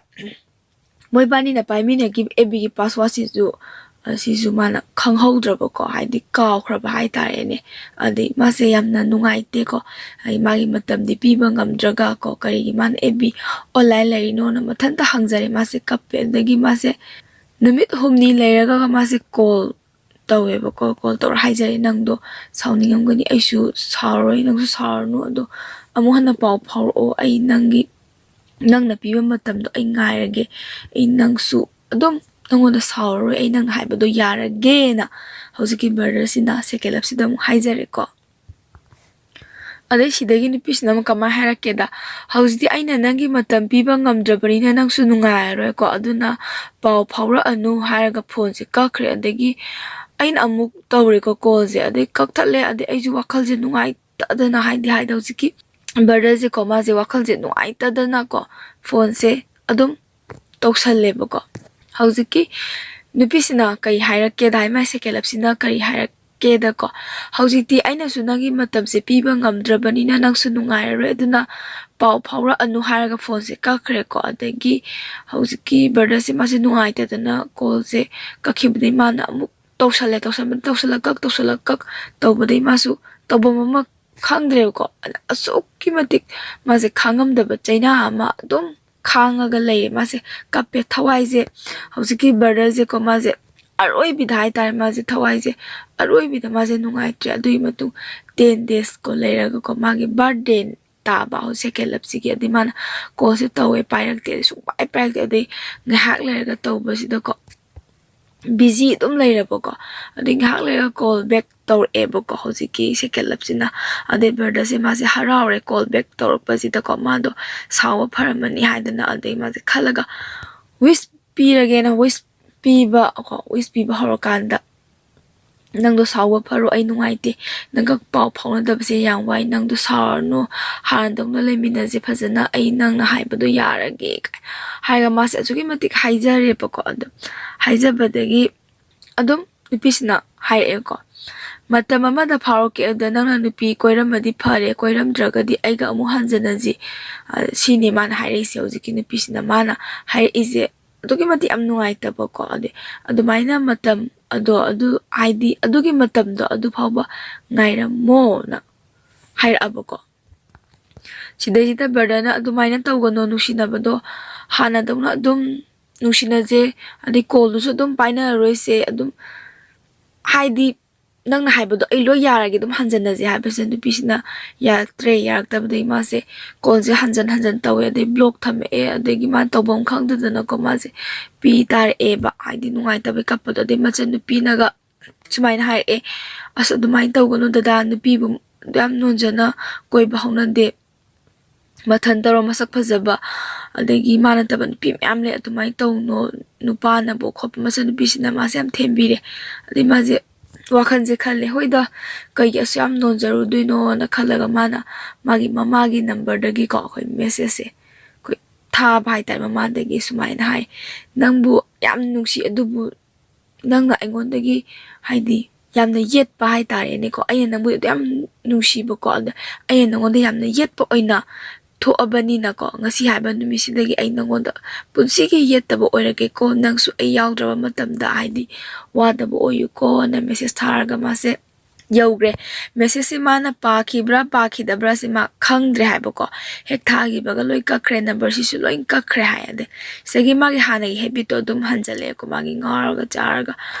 ꯃꯣꯏꯕꯥꯅꯤꯅ ꯄꯥꯏꯃꯤꯟꯅꯈꯤꯕ FBꯒꯤ ꯄꯥꯁꯋꯥꯔꯗꯁꯤꯁꯨ ꯃꯥꯅ ꯈꯪꯍꯧꯗ꯭ꯔꯕꯀꯣ ꯍꯥꯏꯗꯤ ꯀꯥꯎꯈ꯭ꯔꯕ ꯍꯥꯏꯇꯥꯔꯦꯅꯦ ꯑꯗꯩ ꯃꯥꯁꯦ ꯌꯥꯝꯅ ꯅꯨꯡꯉꯥꯏꯇꯦꯀꯣ ꯍꯥꯏꯗꯤ ꯃꯥꯒꯤ ꯃꯇꯝꯗꯤ ꯄꯤꯕ ꯉꯝꯗ꯭ꯔꯒ ꯀꯔꯤꯒꯤ ꯃꯥꯅ FB ꯑꯣꯟꯂꯥꯏꯟ ꯂꯩꯔꯤꯅꯣꯅ ꯃꯊꯟꯇ ꯍꯪꯖꯔꯦ ꯃꯥꯁꯦ ꯀꯞꯄꯦ ꯑꯗꯒꯤ ꯃꯥꯁꯦ ꯅꯨꯃꯤꯠ 6 ꯂꯩꯔꯒ ꯃꯥꯁꯦ ꯀꯣꯜ ꯇꯧꯋꯦꯕꯀꯣ ꯀꯣꯜ ꯇꯧꯔ ꯍꯥꯏꯖꯔꯦ ꯅꯪꯗꯣ ꯁꯥꯎꯅꯤꯡꯉꯝꯒꯅꯤ ꯑꯩꯁꯨ ꯁꯥꯎꯔꯣꯏ ꯅꯪꯁꯨ ꯁꯥꯎꯔꯅꯨ ꯑꯗꯣ ꯑꯃꯨꯛ ꯍꯟꯅ ꯄꯥꯎ ꯐꯥꯎꯔꯛꯑꯣ ꯑꯩ ꯅꯪꯅ ꯄꯤꯕ ꯃꯇꯝꯗꯣ ꯑꯩ ꯉꯥꯏꯔꯒꯦ ꯑꯩ ꯅꯪꯁꯨ ꯑꯗꯨꯝ ꯅꯪꯉꯣꯟꯗ ꯁꯥꯎꯔꯔꯣꯏ ꯑꯩ ꯅꯪꯅ ꯍꯥꯏꯕꯗꯣ ꯌꯥꯔꯒꯦꯅ ꯍꯧꯖꯤꯛꯀꯤ ꯕ꯭ꯔꯗꯔꯁꯤꯅ ꯁꯦꯀꯦꯟ ꯂꯞꯁꯤꯗ ꯑꯃꯨꯛ ꯍꯥꯏꯖꯔꯦꯀꯣ ꯑꯗꯩ ꯁꯤꯗꯒꯤ ꯅꯨꯄꯤꯁꯤꯅ ꯑꯃꯨꯛ ꯀꯃꯥꯏꯅ ꯍꯥꯏꯔꯛꯀꯦꯗ ꯍꯧꯖꯤꯛꯇꯤ ꯑꯩꯅ ꯅꯪꯒꯤ ꯃꯇꯝ ꯄꯤꯕ ꯉꯝꯗ꯭ꯔꯕꯅꯤꯅ ꯅꯪꯁꯨ ꯅꯨꯡꯉꯥꯏꯔꯔꯣꯏꯀꯣ ꯑꯗꯨꯅ ꯄꯥꯎ ꯐꯥꯎꯔꯛꯑꯅꯨ ꯍꯥꯏꯔꯒ ꯐꯣꯟꯁꯦ ꯀꯛꯈ꯭ꯔꯦ ꯑꯗꯒꯤ ꯑꯩꯅ ꯑꯃꯨꯛ ꯇꯧꯔꯦꯀꯣ ꯀꯣꯜꯁꯦ ꯑꯗꯩ ꯀꯛꯊꯠꯂꯦ ꯑꯗꯩ ꯑꯩꯁꯨ ꯋꯥꯈꯜꯁꯦ ꯅꯨꯡꯉꯥꯏꯇꯗꯅ ꯍꯥꯏꯗꯤ ꯍꯧꯖꯤꯛꯀꯤ ꯕ꯭ꯔꯗꯔꯁꯦꯀꯣ ꯃꯥꯁꯦ ꯋꯥꯈꯜꯁꯦ ꯅꯨꯡꯉꯥꯏꯇꯗꯅꯀꯣ ꯐꯣꯟꯁꯦ ꯑꯗꯨꯝ ꯇꯧꯁꯜꯂꯦꯕꯀꯣ ꯍꯧꯖꯤꯛꯀꯤ ꯅꯨꯄꯤꯁꯤꯅ ꯀꯩ ꯍꯥꯏꯔꯛꯀꯦꯗ ꯃꯥꯏ ꯁꯦꯀꯦꯂꯞꯁꯤꯅ ꯀꯔꯤ ꯍꯥꯏꯔꯛꯀꯦꯗꯀꯣ ꯍꯧꯖꯤꯛꯇꯤ ꯑꯩꯅꯁꯨ ꯅꯪꯒꯤ ꯃꯇꯝꯁꯦ ꯄꯤꯕ ꯉꯝꯗ꯭ꯔꯕꯅꯤꯅ ꯅꯪꯁꯨ ꯅꯨꯡꯉꯥꯏꯔꯔꯣꯏ ꯑꯗꯨꯅ ꯄꯥꯎ ꯐꯥꯎꯔꯛꯑꯅꯨ ꯍꯥꯏꯔꯒ ꯐꯣꯟꯁꯦ ꯀꯛꯈ꯭ꯔꯦꯀꯣ ꯑꯗꯒꯤ ꯍꯧꯖꯤꯛꯀꯤ ꯕ꯭ꯔꯗꯔꯁꯦ ꯃꯥꯁꯦ ꯅꯨꯡꯉꯥꯏꯇꯗꯅ ꯀꯣꯜꯁꯦ ꯀꯛꯈꯤꯕꯗꯩ ꯃꯥꯅ ꯑꯃꯨꯛ ꯇꯧꯁꯜꯂ ꯀꯛ ꯇꯧꯕꯗꯩ ꯃꯥꯁꯨ ꯇꯧꯐꯝ ꯑꯃ ꯈꯪꯗ꯭ꯔꯦꯕꯀꯣ ꯑꯁꯨꯛꯀꯤ ꯃꯇꯤꯛ ꯃꯥꯁꯦ ꯈꯥꯡꯉꯝꯗꯕ ꯆꯩꯅꯥ ꯑꯃ ꯑꯗꯨꯝ ꯈꯥꯡꯉꯒ ꯂꯩꯌꯦ ꯃꯥꯁꯦ ꯀꯞꯄꯦ ꯊꯋꯥꯏꯁꯦ ꯍꯧꯖꯤꯛꯀꯤ ꯕ꯭ꯔꯗꯔꯁꯦꯀꯣ ꯃꯥꯁꯦ ꯑꯔꯣꯏꯕꯤꯗ ꯍꯥꯏꯇꯥꯔꯦ ꯃꯥꯁꯦ ꯊꯋꯥꯏꯁꯦ ꯑꯔꯣꯏꯕꯤꯗ ꯃꯥꯁꯦ ꯅꯨꯡꯉꯥꯏꯇ꯭ꯔꯦ ꯑꯗꯨꯒꯤ ꯃꯇꯨꯡ 10 days ꯀꯣ ꯂꯩꯔꯒꯀꯣ ꯃꯥꯒꯤ ꯕꯥꯔꯊꯗꯦ ꯇꯥꯕ ꯁꯦꯀꯦꯂꯞꯁꯤꯒꯤ ꯑꯗꯩ ꯃꯥꯅ ꯀꯣꯜꯁꯦ ꯇꯧꯋꯦ ꯄꯥꯏꯔꯛꯇꯦ ꯁꯨꯡꯄꯥꯏ ꯄꯥꯏꯔꯛꯇꯦ ꯑꯗꯩ ꯉꯥꯏꯍꯥꯛ ꯂꯩꯔꯒ ꯇꯧꯕꯁꯤꯗꯀꯣ ꯕꯤꯖꯤ ꯑꯗꯨꯝ ꯂꯩꯔꯕꯀꯣ ꯑꯗꯩ ꯉꯥꯏꯍꯥꯛ ꯂꯩꯔꯒ ꯀꯣꯜ ꯕꯦꯛ ꯇꯧꯔꯛꯑꯦꯕꯀꯣ ꯍꯧꯖꯤꯛꯀꯤ ꯁꯦꯀꯦꯂꯞꯁꯤꯅ ꯑꯗꯩ ꯕ꯭ꯔꯗꯔꯁꯦ ꯃꯥꯁꯦ ꯍꯔꯥꯎꯔꯦ ꯀꯣꯜ ꯕꯦꯛ ꯇꯧꯔꯛꯄꯁꯤꯗꯀꯣ ꯃꯥꯗꯣ ꯁꯥꯎꯕ ꯐꯔꯝꯃꯅꯤ ꯍꯥꯏꯗꯅ ꯑꯗꯩ ꯃꯥꯁꯦ ꯈꯜꯂꯒ ꯋꯤꯁ ꯄꯤꯔꯒꯦꯅ ꯋꯤꯁ ꯄꯤꯕ ꯍꯧꯔꯀꯥꯟꯗ ꯅꯪꯗꯣ ꯁꯥꯎꯕ ꯐꯔꯣ ꯑꯩ ꯅꯨꯡꯉꯥꯏꯇꯦ ꯅꯪꯒ ꯄꯥꯎ ꯐꯥꯎꯅꯗꯕꯁꯦ ꯌꯥꯝ ꯋꯥꯏ ꯅꯪꯗꯣ ꯁꯥꯎꯔꯅꯨ ꯍꯥꯟꯅꯗꯧꯅ ꯂꯩꯃꯤꯟꯅꯁꯦ ꯐꯖꯅ ꯑꯩ ꯅꯪꯅ ꯍꯥꯏꯕꯗꯣ ꯌꯥꯔꯒꯦ ꯍꯥꯏꯔꯒ ꯃꯥꯁꯦ ꯑꯁꯨꯛꯀꯤ ꯃꯇꯤꯛ ꯍꯥꯏꯖꯔꯦꯕꯀꯣ ꯑꯗꯣ ꯍꯥꯏꯖꯕꯗꯒꯤ ꯑꯗꯨꯝ ꯅꯨꯄꯤꯁꯤꯅ ꯍꯥꯏꯔꯛꯑꯦꯀꯣ ꯃꯇꯝ ꯑꯃꯗ ꯐꯥꯎꯔꯛꯀꯦ ꯑꯗꯨꯗ ꯅꯪꯅ ꯅꯨꯄꯤ ꯀꯣꯏꯔꯝꯃꯗꯤ ꯐꯔꯦ ꯀꯣꯏꯔꯝꯗ꯭ꯔꯒꯗꯤ ꯑꯩꯒ ꯑꯃꯨꯛ ꯍꯟꯖꯤꯟꯅꯁꯤ ꯁꯤꯅꯤ ꯃꯥꯅ ꯍꯥꯏꯔꯛꯏꯁꯦ ꯍꯧꯖꯤꯛꯀꯤ ꯅꯨꯄꯤꯁꯤꯅ ꯃꯥꯅ ꯍꯥꯏꯔꯛꯏꯁꯦ ꯑꯗꯨꯛꯀꯤ ꯃꯇꯤꯛ ꯌꯥꯝ ꯅꯨꯡꯉꯥꯏꯇꯕꯀꯣ ꯑꯗꯩ ꯑꯗꯨꯃꯥꯏꯅ ꯃꯇꯝ ꯑꯗꯨ ꯍꯥꯏꯗꯤ ꯑꯗꯨꯒꯤ ꯃꯇꯝꯗꯣ ꯑꯗꯨ ꯐꯥꯎꯕ ꯉꯥꯏꯔꯝꯃꯣꯅ ꯍꯥꯏꯔꯛꯑꯕꯀꯣ ꯁꯤꯗꯩꯁꯤꯗ ꯕ꯭ꯔꯗꯔꯅ ꯑꯗꯨꯃꯥꯏꯅ ꯇꯧꯒꯅꯣ ꯅꯨꯡꯁꯤꯅꯕꯗꯣ ꯍꯥꯟꯅꯗꯧꯅ ꯑꯗꯨꯝ ꯅꯨꯡꯁꯤꯅꯁꯦ ꯑꯗꯩ ꯀꯣꯜꯗꯨꯁꯨ ꯑꯗꯨꯝ ꯄꯥꯏꯅꯔꯔꯣꯏꯁꯦ ꯑꯗꯨꯝ ꯍꯥꯏꯗꯤ ꯅꯪꯅ ꯍꯥꯏꯕꯗꯣ ꯑꯩ ꯂꯣꯏ ꯌꯥꯔꯒꯦ ꯑꯗꯨꯝ ꯍꯟꯖꯤꯟꯅꯁꯦ ꯍꯥꯏꯕꯁꯦ ꯅꯨꯄꯤꯁꯤꯅ ꯌꯥꯔꯛꯇꯕꯗꯒꯤ ꯃꯥꯁꯦ ꯀꯣꯜꯁꯦ ꯍꯟꯖꯟ ꯇꯧꯋꯦ ꯑꯗꯩ ꯕ꯭ꯂꯣꯛ ꯊꯝꯃꯛꯑꯦ ꯑꯗꯒꯤ ꯃꯥꯅ ꯇꯧꯐꯝ ꯈꯪꯗꯗꯅꯀꯣ ꯃꯥꯁꯦ ꯄꯤ ꯇꯥꯔꯛꯑꯦꯕ ꯍꯥꯏꯗꯤ ꯅꯨꯡꯉꯥꯏꯇꯕꯩ ꯀꯞꯄꯗꯣ ꯑꯗꯩ ꯃꯆꯟ ꯅꯨꯄꯤꯅꯒ ꯁꯨꯃꯥꯏꯅ ꯍꯥꯏꯔꯛꯑꯦ ꯑꯁ ꯑꯗꯨꯃꯥꯏꯅ ꯇꯧꯒꯅꯨ ꯗꯗꯥ ꯅꯨꯄꯤꯕꯨ ꯌꯥꯝ ꯅꯣꯟꯖꯅ ꯀꯣꯏꯕ ꯍꯧꯅꯗꯦ ꯃꯊꯟ ꯇꯧꯔ ꯃꯁꯛ ꯐꯖꯕ ꯑꯗꯒꯤ ꯃꯥꯟꯅꯗꯕ ꯅꯨꯄꯤ ꯃꯌꯥꯝ ꯂꯩ ꯑꯗꯨꯃꯥꯏꯅ ꯇꯧꯅꯣ ꯅꯨꯄꯥꯅꯕꯨ ꯈꯣꯠꯄ ꯃꯆꯟꯅꯨꯄꯤꯁꯤꯅ ꯃꯥꯁꯦ ꯌꯥꯝ ꯊꯦꯝꯕꯤꯔꯦ ꯑꯗꯩ ꯃꯥꯁꯦ ꯋꯥꯈꯜꯁꯦ ꯈꯜꯂꯦ ꯍꯣꯏꯗ ꯀꯩꯒꯤ ꯑꯁꯨ ꯌꯥꯝ ꯅꯣꯟꯖꯔꯨꯗꯣꯏꯅꯣꯅ ꯈꯜꯂꯒ ꯃꯥꯅ ꯃꯥꯒꯤ ꯃꯃꯥꯒꯤ ꯅꯝꯕꯔꯗꯒꯤꯀꯣ ꯑꯩꯈꯣꯏ ꯃꯦꯁꯦꯖꯁꯦ ꯑꯩꯈꯣꯏ ꯊꯥꯕ ꯍꯥꯏꯇꯥꯔꯦ ꯃꯃꯥꯗꯒꯤ ꯁꯨꯃꯥꯏꯅ ꯍꯥꯏ ꯅꯪꯕు ꯌꯥꯝ ꯅꯨꯡꯁꯤ ꯑꯗꯨꯕు ꯅꯪꯅ ꯑꯩꯉꯣꯟꯗꯒꯤ ꯍꯥꯏꯗꯤ ꯌꯥꯝꯅ ꯌꯦꯠꯄ ꯍꯥꯏꯇꯥꯔꯦꯅꯦꯀꯣ ꯑꯩꯅ ꯅꯪꯕꯨ ꯌꯥꯝ ꯅꯨꯡꯁꯤꯕꯀꯣ ꯑꯗ ꯑꯩꯅ ꯅꯪꯉꯣꯟꯗ ꯌꯥꯝꯅ ꯌꯦꯠꯄ ꯑꯣꯏꯅ ꯊꯣꯛꯑꯕꯅꯤꯅꯀꯣ ꯉꯁꯤ ꯍꯥꯏꯕ ꯅꯨꯃꯤꯠꯁꯤꯗꯒꯤ ꯑꯩ ꯅꯪꯉꯣꯟꯗ ꯄꯨꯟꯁꯤꯒꯤ ꯌꯦꯠꯇꯕ ꯑꯣꯏꯔꯒꯦꯀꯣ ꯅꯪꯁꯨ ꯑꯩ ꯌꯥꯎꯗ꯭ꯔꯕ ꯃꯇꯝꯗ ꯍꯥꯏꯗꯤ ꯋꯥꯗꯕ ꯑꯣꯏꯌꯨꯀꯣꯅ ꯃꯦꯁꯦꯖ ꯊꯥꯔꯒ ꯃꯥꯁꯦ ꯌꯧꯈ꯭ꯔꯦ ꯃꯦꯁꯦꯖꯁꯦ ꯃꯥꯅ ꯄꯥꯈꯤꯕ꯭ꯔꯥ ꯄꯥꯈꯤꯗꯕ꯭ꯔꯥꯁꯦ ꯃꯥ ꯈꯪꯗ꯭ꯔꯦ ꯍꯥꯏꯕꯀꯣ ꯍꯦꯛ ꯊꯥꯈꯤꯕꯒ ꯂꯣꯏ ꯀꯛꯈ꯭ꯔꯦ ꯅꯝꯕꯔꯁꯤꯁꯨ ꯂꯣꯏ ꯀꯛꯈ꯭ꯔꯦ ꯍꯥꯏ ꯑꯗꯩ ꯁꯤꯗꯒꯤ ꯃꯥꯒꯤ ꯍꯥꯟꯅꯒꯤ ꯍꯦꯕꯤꯠꯇꯣ ꯑꯗꯨꯝ ꯍꯟꯖꯜꯂꯛꯑꯦꯀꯣ ꯃꯥꯒꯤ ꯉꯥꯎꯔꯒ ꯆꯥꯔꯒ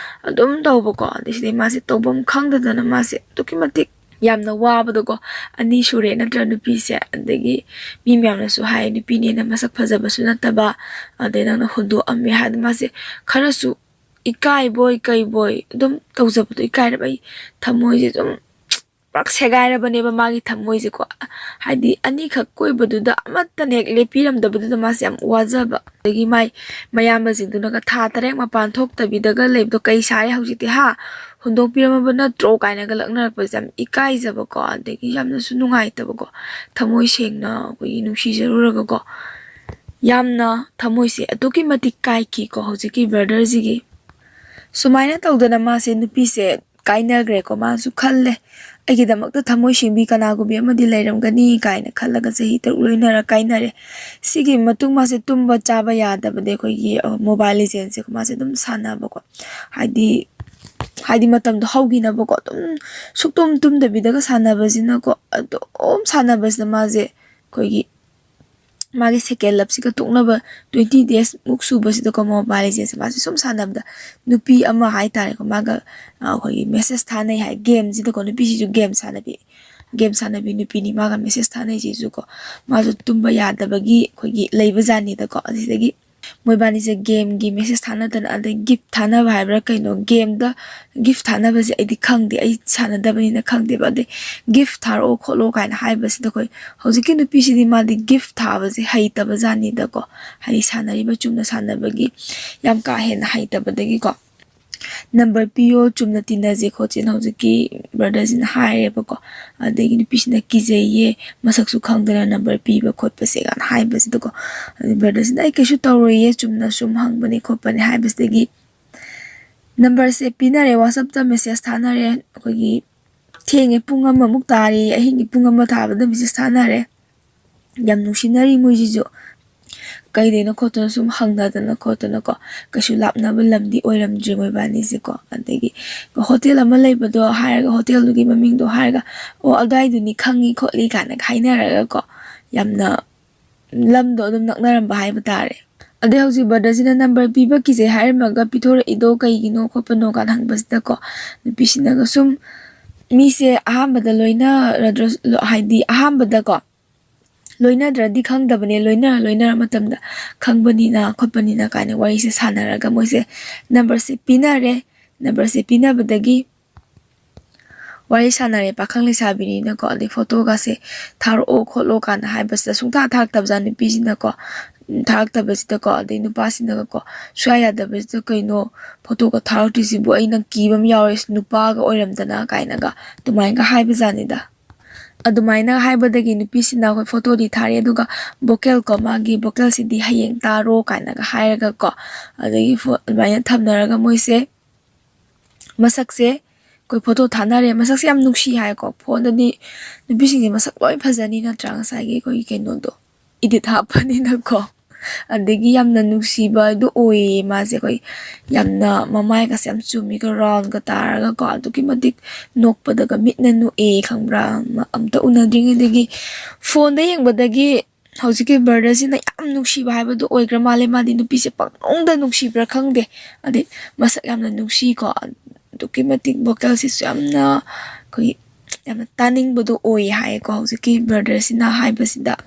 ꯑꯗꯨꯝ ꯇꯧꯕꯀꯣ ꯑꯗꯩ ꯁꯤꯗꯩ ꯃꯥꯁꯦ ꯇꯧꯐꯝ ꯈꯪꯗꯗꯅ ꯃꯥꯁꯦ ꯑꯗꯨꯛꯀꯤ ꯃꯇꯤꯛ ꯌꯥꯝꯅ ꯋꯥꯕꯗꯣꯀꯣ ꯑꯅꯤ ꯁꯨꯔꯦ ꯅꯠꯇ꯭ꯔ ꯅꯨꯄꯤꯁꯦ ꯑꯗꯒꯤ ꯃꯤ ꯃꯌꯥꯝꯅꯁꯨ ꯍꯥꯏ ꯅꯨꯄꯤꯅꯦꯅ ꯃꯁꯛ ꯐꯖꯕꯁꯨ ꯅꯠꯇꯕ ꯑꯗꯩ ꯅꯪꯅ ꯍꯨꯟꯗꯣꯛꯑꯝꯃꯦ ꯍꯥꯏꯗ ꯃꯥꯁꯦ ꯈꯔꯁꯨ ꯏꯀꯥꯏꯕꯣꯏ ꯀꯩꯕꯣꯏ ꯑꯗꯨꯝ ꯇꯧꯖꯕꯗꯣ ꯏꯀꯥꯏꯔꯕ ꯑꯩ ꯊꯃꯣꯏꯁꯦ ꯑꯗꯨꯝ ꯄꯨꯔꯥ ꯁꯦꯒꯥꯏꯔꯕꯅꯦꯕ ꯃꯥꯒꯤ ꯊꯃꯣꯏꯁꯦꯀꯣ ꯍꯥꯏꯗꯤ ꯑꯅꯤꯈꯛ ꯀꯣꯏꯕꯗꯨꯗ ꯑꯃꯠꯇꯅ ꯍꯦꯛ ꯂꯦꯞꯄꯤꯔꯝꯗꯕꯗꯨꯗ ꯃꯥꯁꯦ ꯌꯥꯝ ꯋꯥꯖꯕ ꯑꯗꯒꯤ ꯃꯌꯥꯝꯕꯁꯤꯡꯗꯨꯅꯒ ꯊꯥ 3 ꯃꯄꯥꯟ ꯊꯣꯛꯇꯕꯤꯗꯒ ꯂꯩꯕꯗꯣ ꯀꯩ ꯁꯥꯔꯦ ꯍꯧꯖꯤꯛꯇꯤ ꯍꯨꯟꯗꯣꯛꯄꯤꯔꯝꯃꯕ ꯅꯠꯇ꯭ꯔꯣ ꯀꯥꯏꯅꯒ ꯂꯛꯅꯔꯛꯄꯁꯦ ꯌꯥꯝ ꯏꯀꯥꯏꯖꯕꯀꯣ ꯑꯗꯒꯤ ꯌꯥꯝꯅꯁꯨ ꯅꯨꯡꯉꯥꯏꯇꯕꯀꯣ ꯊꯃꯣꯏ ꯁꯦꯡꯅ ꯑꯩꯈꯣꯏꯒꯤ ꯅꯨꯡꯁꯤꯖꯔꯨꯔꯒꯀꯣ ꯌꯥꯝꯅ ꯊꯃꯣꯏꯁꯦ ꯑꯗꯨꯛꯀꯤ ꯃꯇꯤꯛ ꯀꯥꯏꯈꯤꯀꯣ ꯍꯧꯖꯤꯛꯀꯤ ꯕ꯭ꯔꯗꯔꯁꯤꯒꯤ ꯁꯨꯃꯥꯏꯅ ꯇꯧꯗꯅ ꯃꯥꯁꯦ ꯅꯨꯄꯤꯁꯦ ꯀꯥꯏꯅꯈ꯭ꯔꯦꯀꯣ ꯃꯥꯁꯨ ꯈꯜꯂꯦ ꯑꯩꯒꯤꯗꯃꯛꯇ ꯊꯃꯣꯏ ꯁꯦꯡꯕꯤ ꯀꯅꯥꯒꯨꯝꯕꯤ ꯑꯃꯗꯤ ꯂꯩꯔꯝꯒꯅꯤ ꯀꯥꯏꯅ ꯈꯜꯂꯒ ꯆꯍꯤ 3 ꯂꯣꯏꯅꯔ ꯀꯥꯏꯅꯔꯦ ꯁꯤꯒꯤ ꯃꯇꯨꯡ ꯃꯥꯁꯦ ꯇꯨꯝꯕ ꯆꯥꯕ ꯌꯥꯗꯕꯗꯤ ꯑꯩꯈꯣꯏꯒꯤ ꯃꯣꯕꯥꯏꯜ ꯂꯤꯖꯦꯟꯁꯦ ꯃꯥꯁꯦ ꯑꯗꯨꯝ ꯁꯥꯟꯅꯕꯀꯣ ꯍꯥꯏꯗꯤ ꯃꯇꯝꯗꯣ ꯍꯧꯈꯤꯅꯕꯀꯣ ꯑꯗꯨꯝ ꯁꯨꯛꯇꯨꯝ ꯇꯨꯝꯗꯕꯤꯗꯒ ꯁꯥꯟꯅꯕꯁꯤꯅꯀꯣ ꯑꯗꯨꯝ ꯁꯥꯟꯅꯕꯁꯤꯅ ꯃꯥꯁꯦ ꯑꯩꯈꯣꯏꯒꯤ ꯃꯥꯒꯤ ꯁꯦꯀꯦꯟ ꯂꯞꯁꯤꯒ ꯇꯣꯛꯅꯕ 20 days ꯃꯨꯛ ꯁꯨꯕꯁꯤꯗꯀꯣ ꯃꯣꯕꯥꯏꯜ ꯂꯤꯖꯦꯟꯁꯦ ꯃꯥꯁꯦ ꯁꯨꯝ ꯁꯥꯟꯅꯕꯗ ꯅꯨꯄꯤ ꯑꯃ ꯍꯥꯏꯇꯥꯔꯦꯀꯣ ꯃꯥꯒ ꯑꯩꯈꯣꯏꯒꯤ ꯃꯦꯁꯦꯖ ꯊꯥꯅꯩ ꯍꯥꯏ ꯒꯦꯝꯁꯤꯗꯀꯣ ꯅꯨꯄꯤꯁꯤꯁꯨ ꯒꯦꯝ ꯁꯥꯟꯅꯕꯤ ꯅꯨꯄꯤꯅꯤ ꯃꯥꯒ ꯃꯦꯁꯦꯖ ꯊꯥꯅꯩꯁꯤꯁꯨꯀꯣ ꯃꯥꯁꯨ ꯇꯨꯝꯕ ꯌꯥꯗꯕꯒꯤ ꯑꯩꯈꯣꯏꯒꯤ ꯂꯩꯕ ꯖꯥꯠꯅꯤꯗꯀꯣ ꯑꯁꯤꯗꯒꯤ moibani se game gi message thana dan ade gift thana bhaibra kaino game da gift thana ba je adi khangde ai chana da bani na khangde ba de gift tharo kholo kaina haiba sida koi hojiki nu pisi di ma di gift thaba je haita ba jani da ko hai sanari ba chumna sanabagi yam ka hen haita ba dagi ko number piyo chumna tina je khochin hojiki brothers in hire ba ko adegi ni pisi na kije ye masak su khangdana number pi ba khot pa se gan hai ba sida ko brothers na ai keshu tawro ye chumna sum hang bani khot pani hai ba dagi number se pinare whatsapp ta message thana re kogi thenge punga ma muktari ahingi punga ma thaba da message thana re yam nushinari mojijo kaidena khotana sum hangdana khotana ko kashu lapna lamdi oiram dri moibani se ko adegi hotel ama leibado haraga hotel dugi maming do haraga o adai du ni khangi khotli kana khainaraga ko yamna lamdo dum naknaram ba haiba tare ade hauji badasina number piba kise hairmaga pithor ido kaigino khopano kan hangbasda ko pisina ga sum mi se ahambada loina haidi ahambada ko loina dradi khangdabane loina matamda khangbani na khopani na kaine wari se sanaraga moise number se pinare number se pinabadagi wari sanare pakhang le sabini na ko de photo ga se tharo kholo kan haibasda sungta thak tabjani pisina ko thak tabasda ko de nu pasina ko swaya dabasda kaino photo ko tharo tisibu aina kibam yawes nupa ga oiramdana kaina ga tumai ga haibajani da adumaina haibadagi nupisina ko photo di thari aduga vocal ko magi vocal si di hayeng taro kaina ga hairaga ko adagi adumaina thamnaraga moise masakse koi photo thanare masakse yam nukshi hai ko phone di nupising masak loi phajani na trang sai ge koi keno do edit hapani na ko adagi yamna nungshiba do oi ma je koi yamna mamai ka sam chumi ko round ka taraga ko aduki madik nokpada ga mitna nu e khangbra amta unadring degi phone da yeng badagi hojiki brothers ina yam nungshiba haiba do oi gramale ma di nupi se paknong da nungshibra khangde ade masak yamna nungshi ko aduki madik vocal si yamna koi yamna taning bodo oi hai ko hojiki brothers ina haiba sida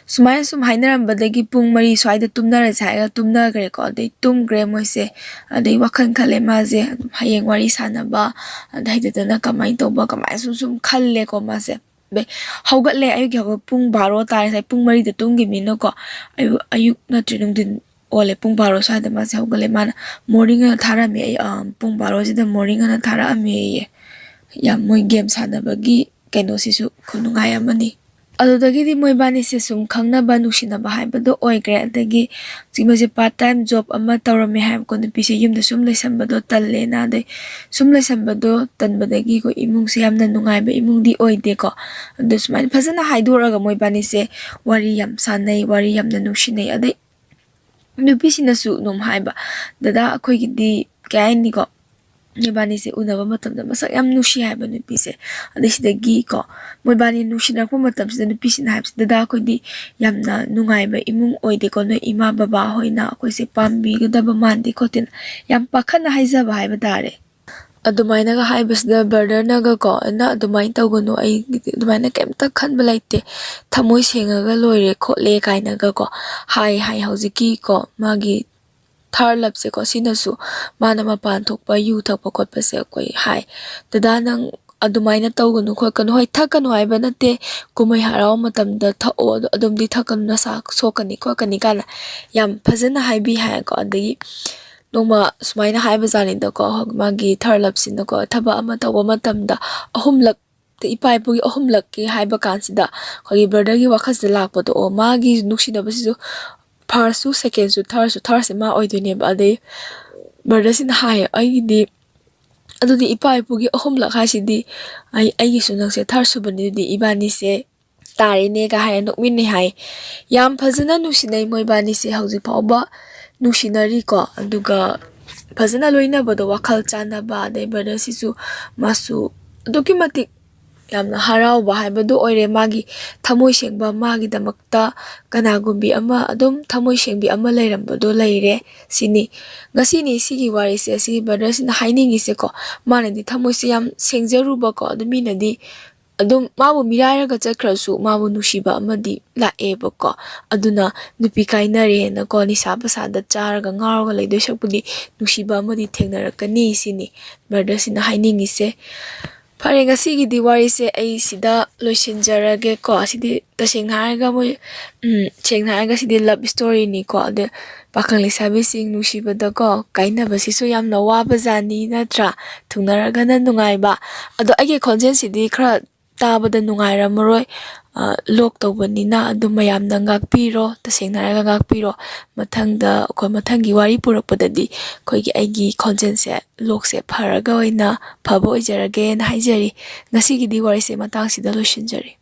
sumai sum hainaram badagi pung mari swaida tumnara jaiga tumna gre ko de tum gre moise ade wakhan khale ma je hayeng wari sanaba daidana kamai toba kamai sum khalle ko ma se be haugatle ayu gi pung 12 tar sai pung mari de tungi mino ko ayuk na trinung din ole pung 12 sai da ma se haugatle mana morning na thara me pung 12 ji da morning na thara me ye ya moi game sanabagi keno sisu khunungai amani adudagi di moibani se sum khangna ba nushina ba haibado oigre adagi jimaje part time job ama tawrame haib ko nupi se yumda sum leisambado talle na de sum leisambado tanbadagi ko imung se yamna nungai ba imung di oide ko adu sumai phajana haidoraga moibani se wari yam sanai wari yamna nushinai ade nupi sinasu nom haiba dada akhoi gi di kaini ko moibani se unaba matamda masak yam nushi haiba nupi se adesidagi ko moibani nushi nakpa matam se nupi sin haib dada ko di yamna nungai ba imung oide ko no ima baba hoina ko se pambi gadaba mandi kotin yam pakhana haijaba haiba dare adumaina ga haibas da brother na ga ko na adumain tawgono ai adumaina kemta khanba laite thamoi senga ga loire khole kaina ga ko hai hojiki ko magi thar lap se ko sinasu mana mapan thokpa yu thakpa khotpa se koi hai dada nang adumaina tawgunu khoi kan hoi thakanu haiba nate kumai harau matam da thao adum di thakanu na sa sokani ko kani kana yam phajana haibi hai ko adagi noma sumaina haiba jani da ko magi thar lap sin da ko thaba ama tawba matam da ahumlak te ipai pugi ahumlak ki haiba kansida khoi brother gi wakhas da lakpa do o magi nuksina basisu first su second su third se ma oidune ba de brother sin hai ai di adudi ipai pugi ahum la khaisi di ai gi sunang se third su bani di ibani se tari ne ga hai nok min ne hai yam phajana nusinai moi bani se hauji phawba nusinari ko aduga phajana loina bodo wakhal chana ba de brother sisu masu aduki matik yamna harau ba haibadu oire magi thamoi sengba magi damakta kanagumbi ama adum thamoi sengbi ama leirambado leire sini ngasi ni sigi wari se sigi brother sin hainingi se ko manadi thamoi se yam sengjaru ba ko adumi nadi ꯑꯗꯨꯝ ꯃꯥꯕꯨ ꯃꯤꯔꯥꯏꯔꯒ ꯆꯠꯈ꯭ꯔꯁꯨ ꯃꯥꯕꯨ ꯅꯨꯡꯁꯤꯕ ꯑꯃꯗꯤ ꯂꯥꯛꯑꯦꯕꯀꯣ ꯑꯗꯨꯅ ꯅꯨꯄꯤ ꯀꯥꯏꯅꯔꯦꯅꯀꯣ ꯅꯤꯁꯥ ꯄꯁꯥꯗ ꯆꯥꯔꯒ ꯉꯥꯎꯔꯒ ꯂꯩꯗꯣꯏ ꯁꯔꯨꯛꯄꯨꯗꯤ ꯅꯨꯡꯁꯤꯕ ꯑꯃꯗꯤ ꯊꯦꯡꯅꯔꯛꯀꯅꯤ ꯁꯤꯅꯤ ꯕ꯭ꯔꯗꯔꯁꯤꯅ ꯍꯥꯏꯅꯤꯡꯉꯤꯁꯦ ꯐꯔꯦ ꯉꯁꯤꯒꯤꯗꯤ ꯋꯥꯔꯤꯁꯦ ꯑꯩ ꯁꯤꯗ ꯂꯣꯏꯁꯤꯟꯖꯔꯒꯦꯀꯣ ꯁꯤꯗꯤ ꯇꯁꯦꯡꯅ ꯍꯥꯏꯔꯒ ꯃꯣꯏ ꯁꯦꯡꯅ ꯍꯥꯏꯔꯒ ꯁꯤꯗꯤ ꯂꯞ ꯁ꯭ꯇꯣꯔꯤꯅꯤꯀꯣ ꯑꯗ ꯄꯥꯈꯪ ꯂꯩꯁꯥꯕꯤꯁꯤꯡ ꯅꯨꯡꯁꯤꯕꯗꯀꯣ ꯀꯥꯏꯅꯕꯁꯤꯁꯨ ꯌꯥꯝꯅ ꯋꯥꯕ ꯖꯥꯠꯅꯤ ꯅꯠꯇ꯭ꯔꯥ ꯊꯨꯡꯅꯔꯒꯅ ꯅꯨꯡꯉꯥꯏꯕ ꯑꯗꯣ ꯑꯩꯒꯤ ꯈꯣꯟꯖꯦꯜꯁꯤꯗꯤ ꯈꯔ ꯇꯥꯕꯗ ꯅꯨꯡꯉꯥꯏꯔꯝꯃꯔꯣꯏ ꯂꯣꯛ ꯇꯧꯕꯅꯤꯅ ꯑꯗꯨꯝ ꯃꯌꯥꯝꯅ ꯉꯥꯛꯄꯤꯔꯣ ꯇꯁꯦꯡꯅ ꯍꯥꯏꯔꯒ ꯉꯥꯛꯄꯤꯔꯣ ꯃꯊꯪꯗ ꯑꯩꯈꯣꯏ ꯃꯊꯪꯒꯤ ꯋꯥꯔꯤ ꯄꯨꯔꯛꯄꯗꯗꯤ ꯑꯩꯒꯤ ꯈꯣꯟꯖꯦꯜꯁꯦ ꯂꯣꯛꯁꯦ ꯐꯔꯒ ꯑꯣꯏꯅ ꯐꯕ ꯑꯣꯏꯖꯔꯒꯦꯅ ꯍꯥꯏꯖꯔꯤ ꯉꯁꯤꯒꯤꯗꯤ ꯋꯥꯔꯤꯁꯦ ꯃꯇꯥꯡꯁꯤꯗ ꯂꯣꯏꯁꯤꯟꯖꯔꯤ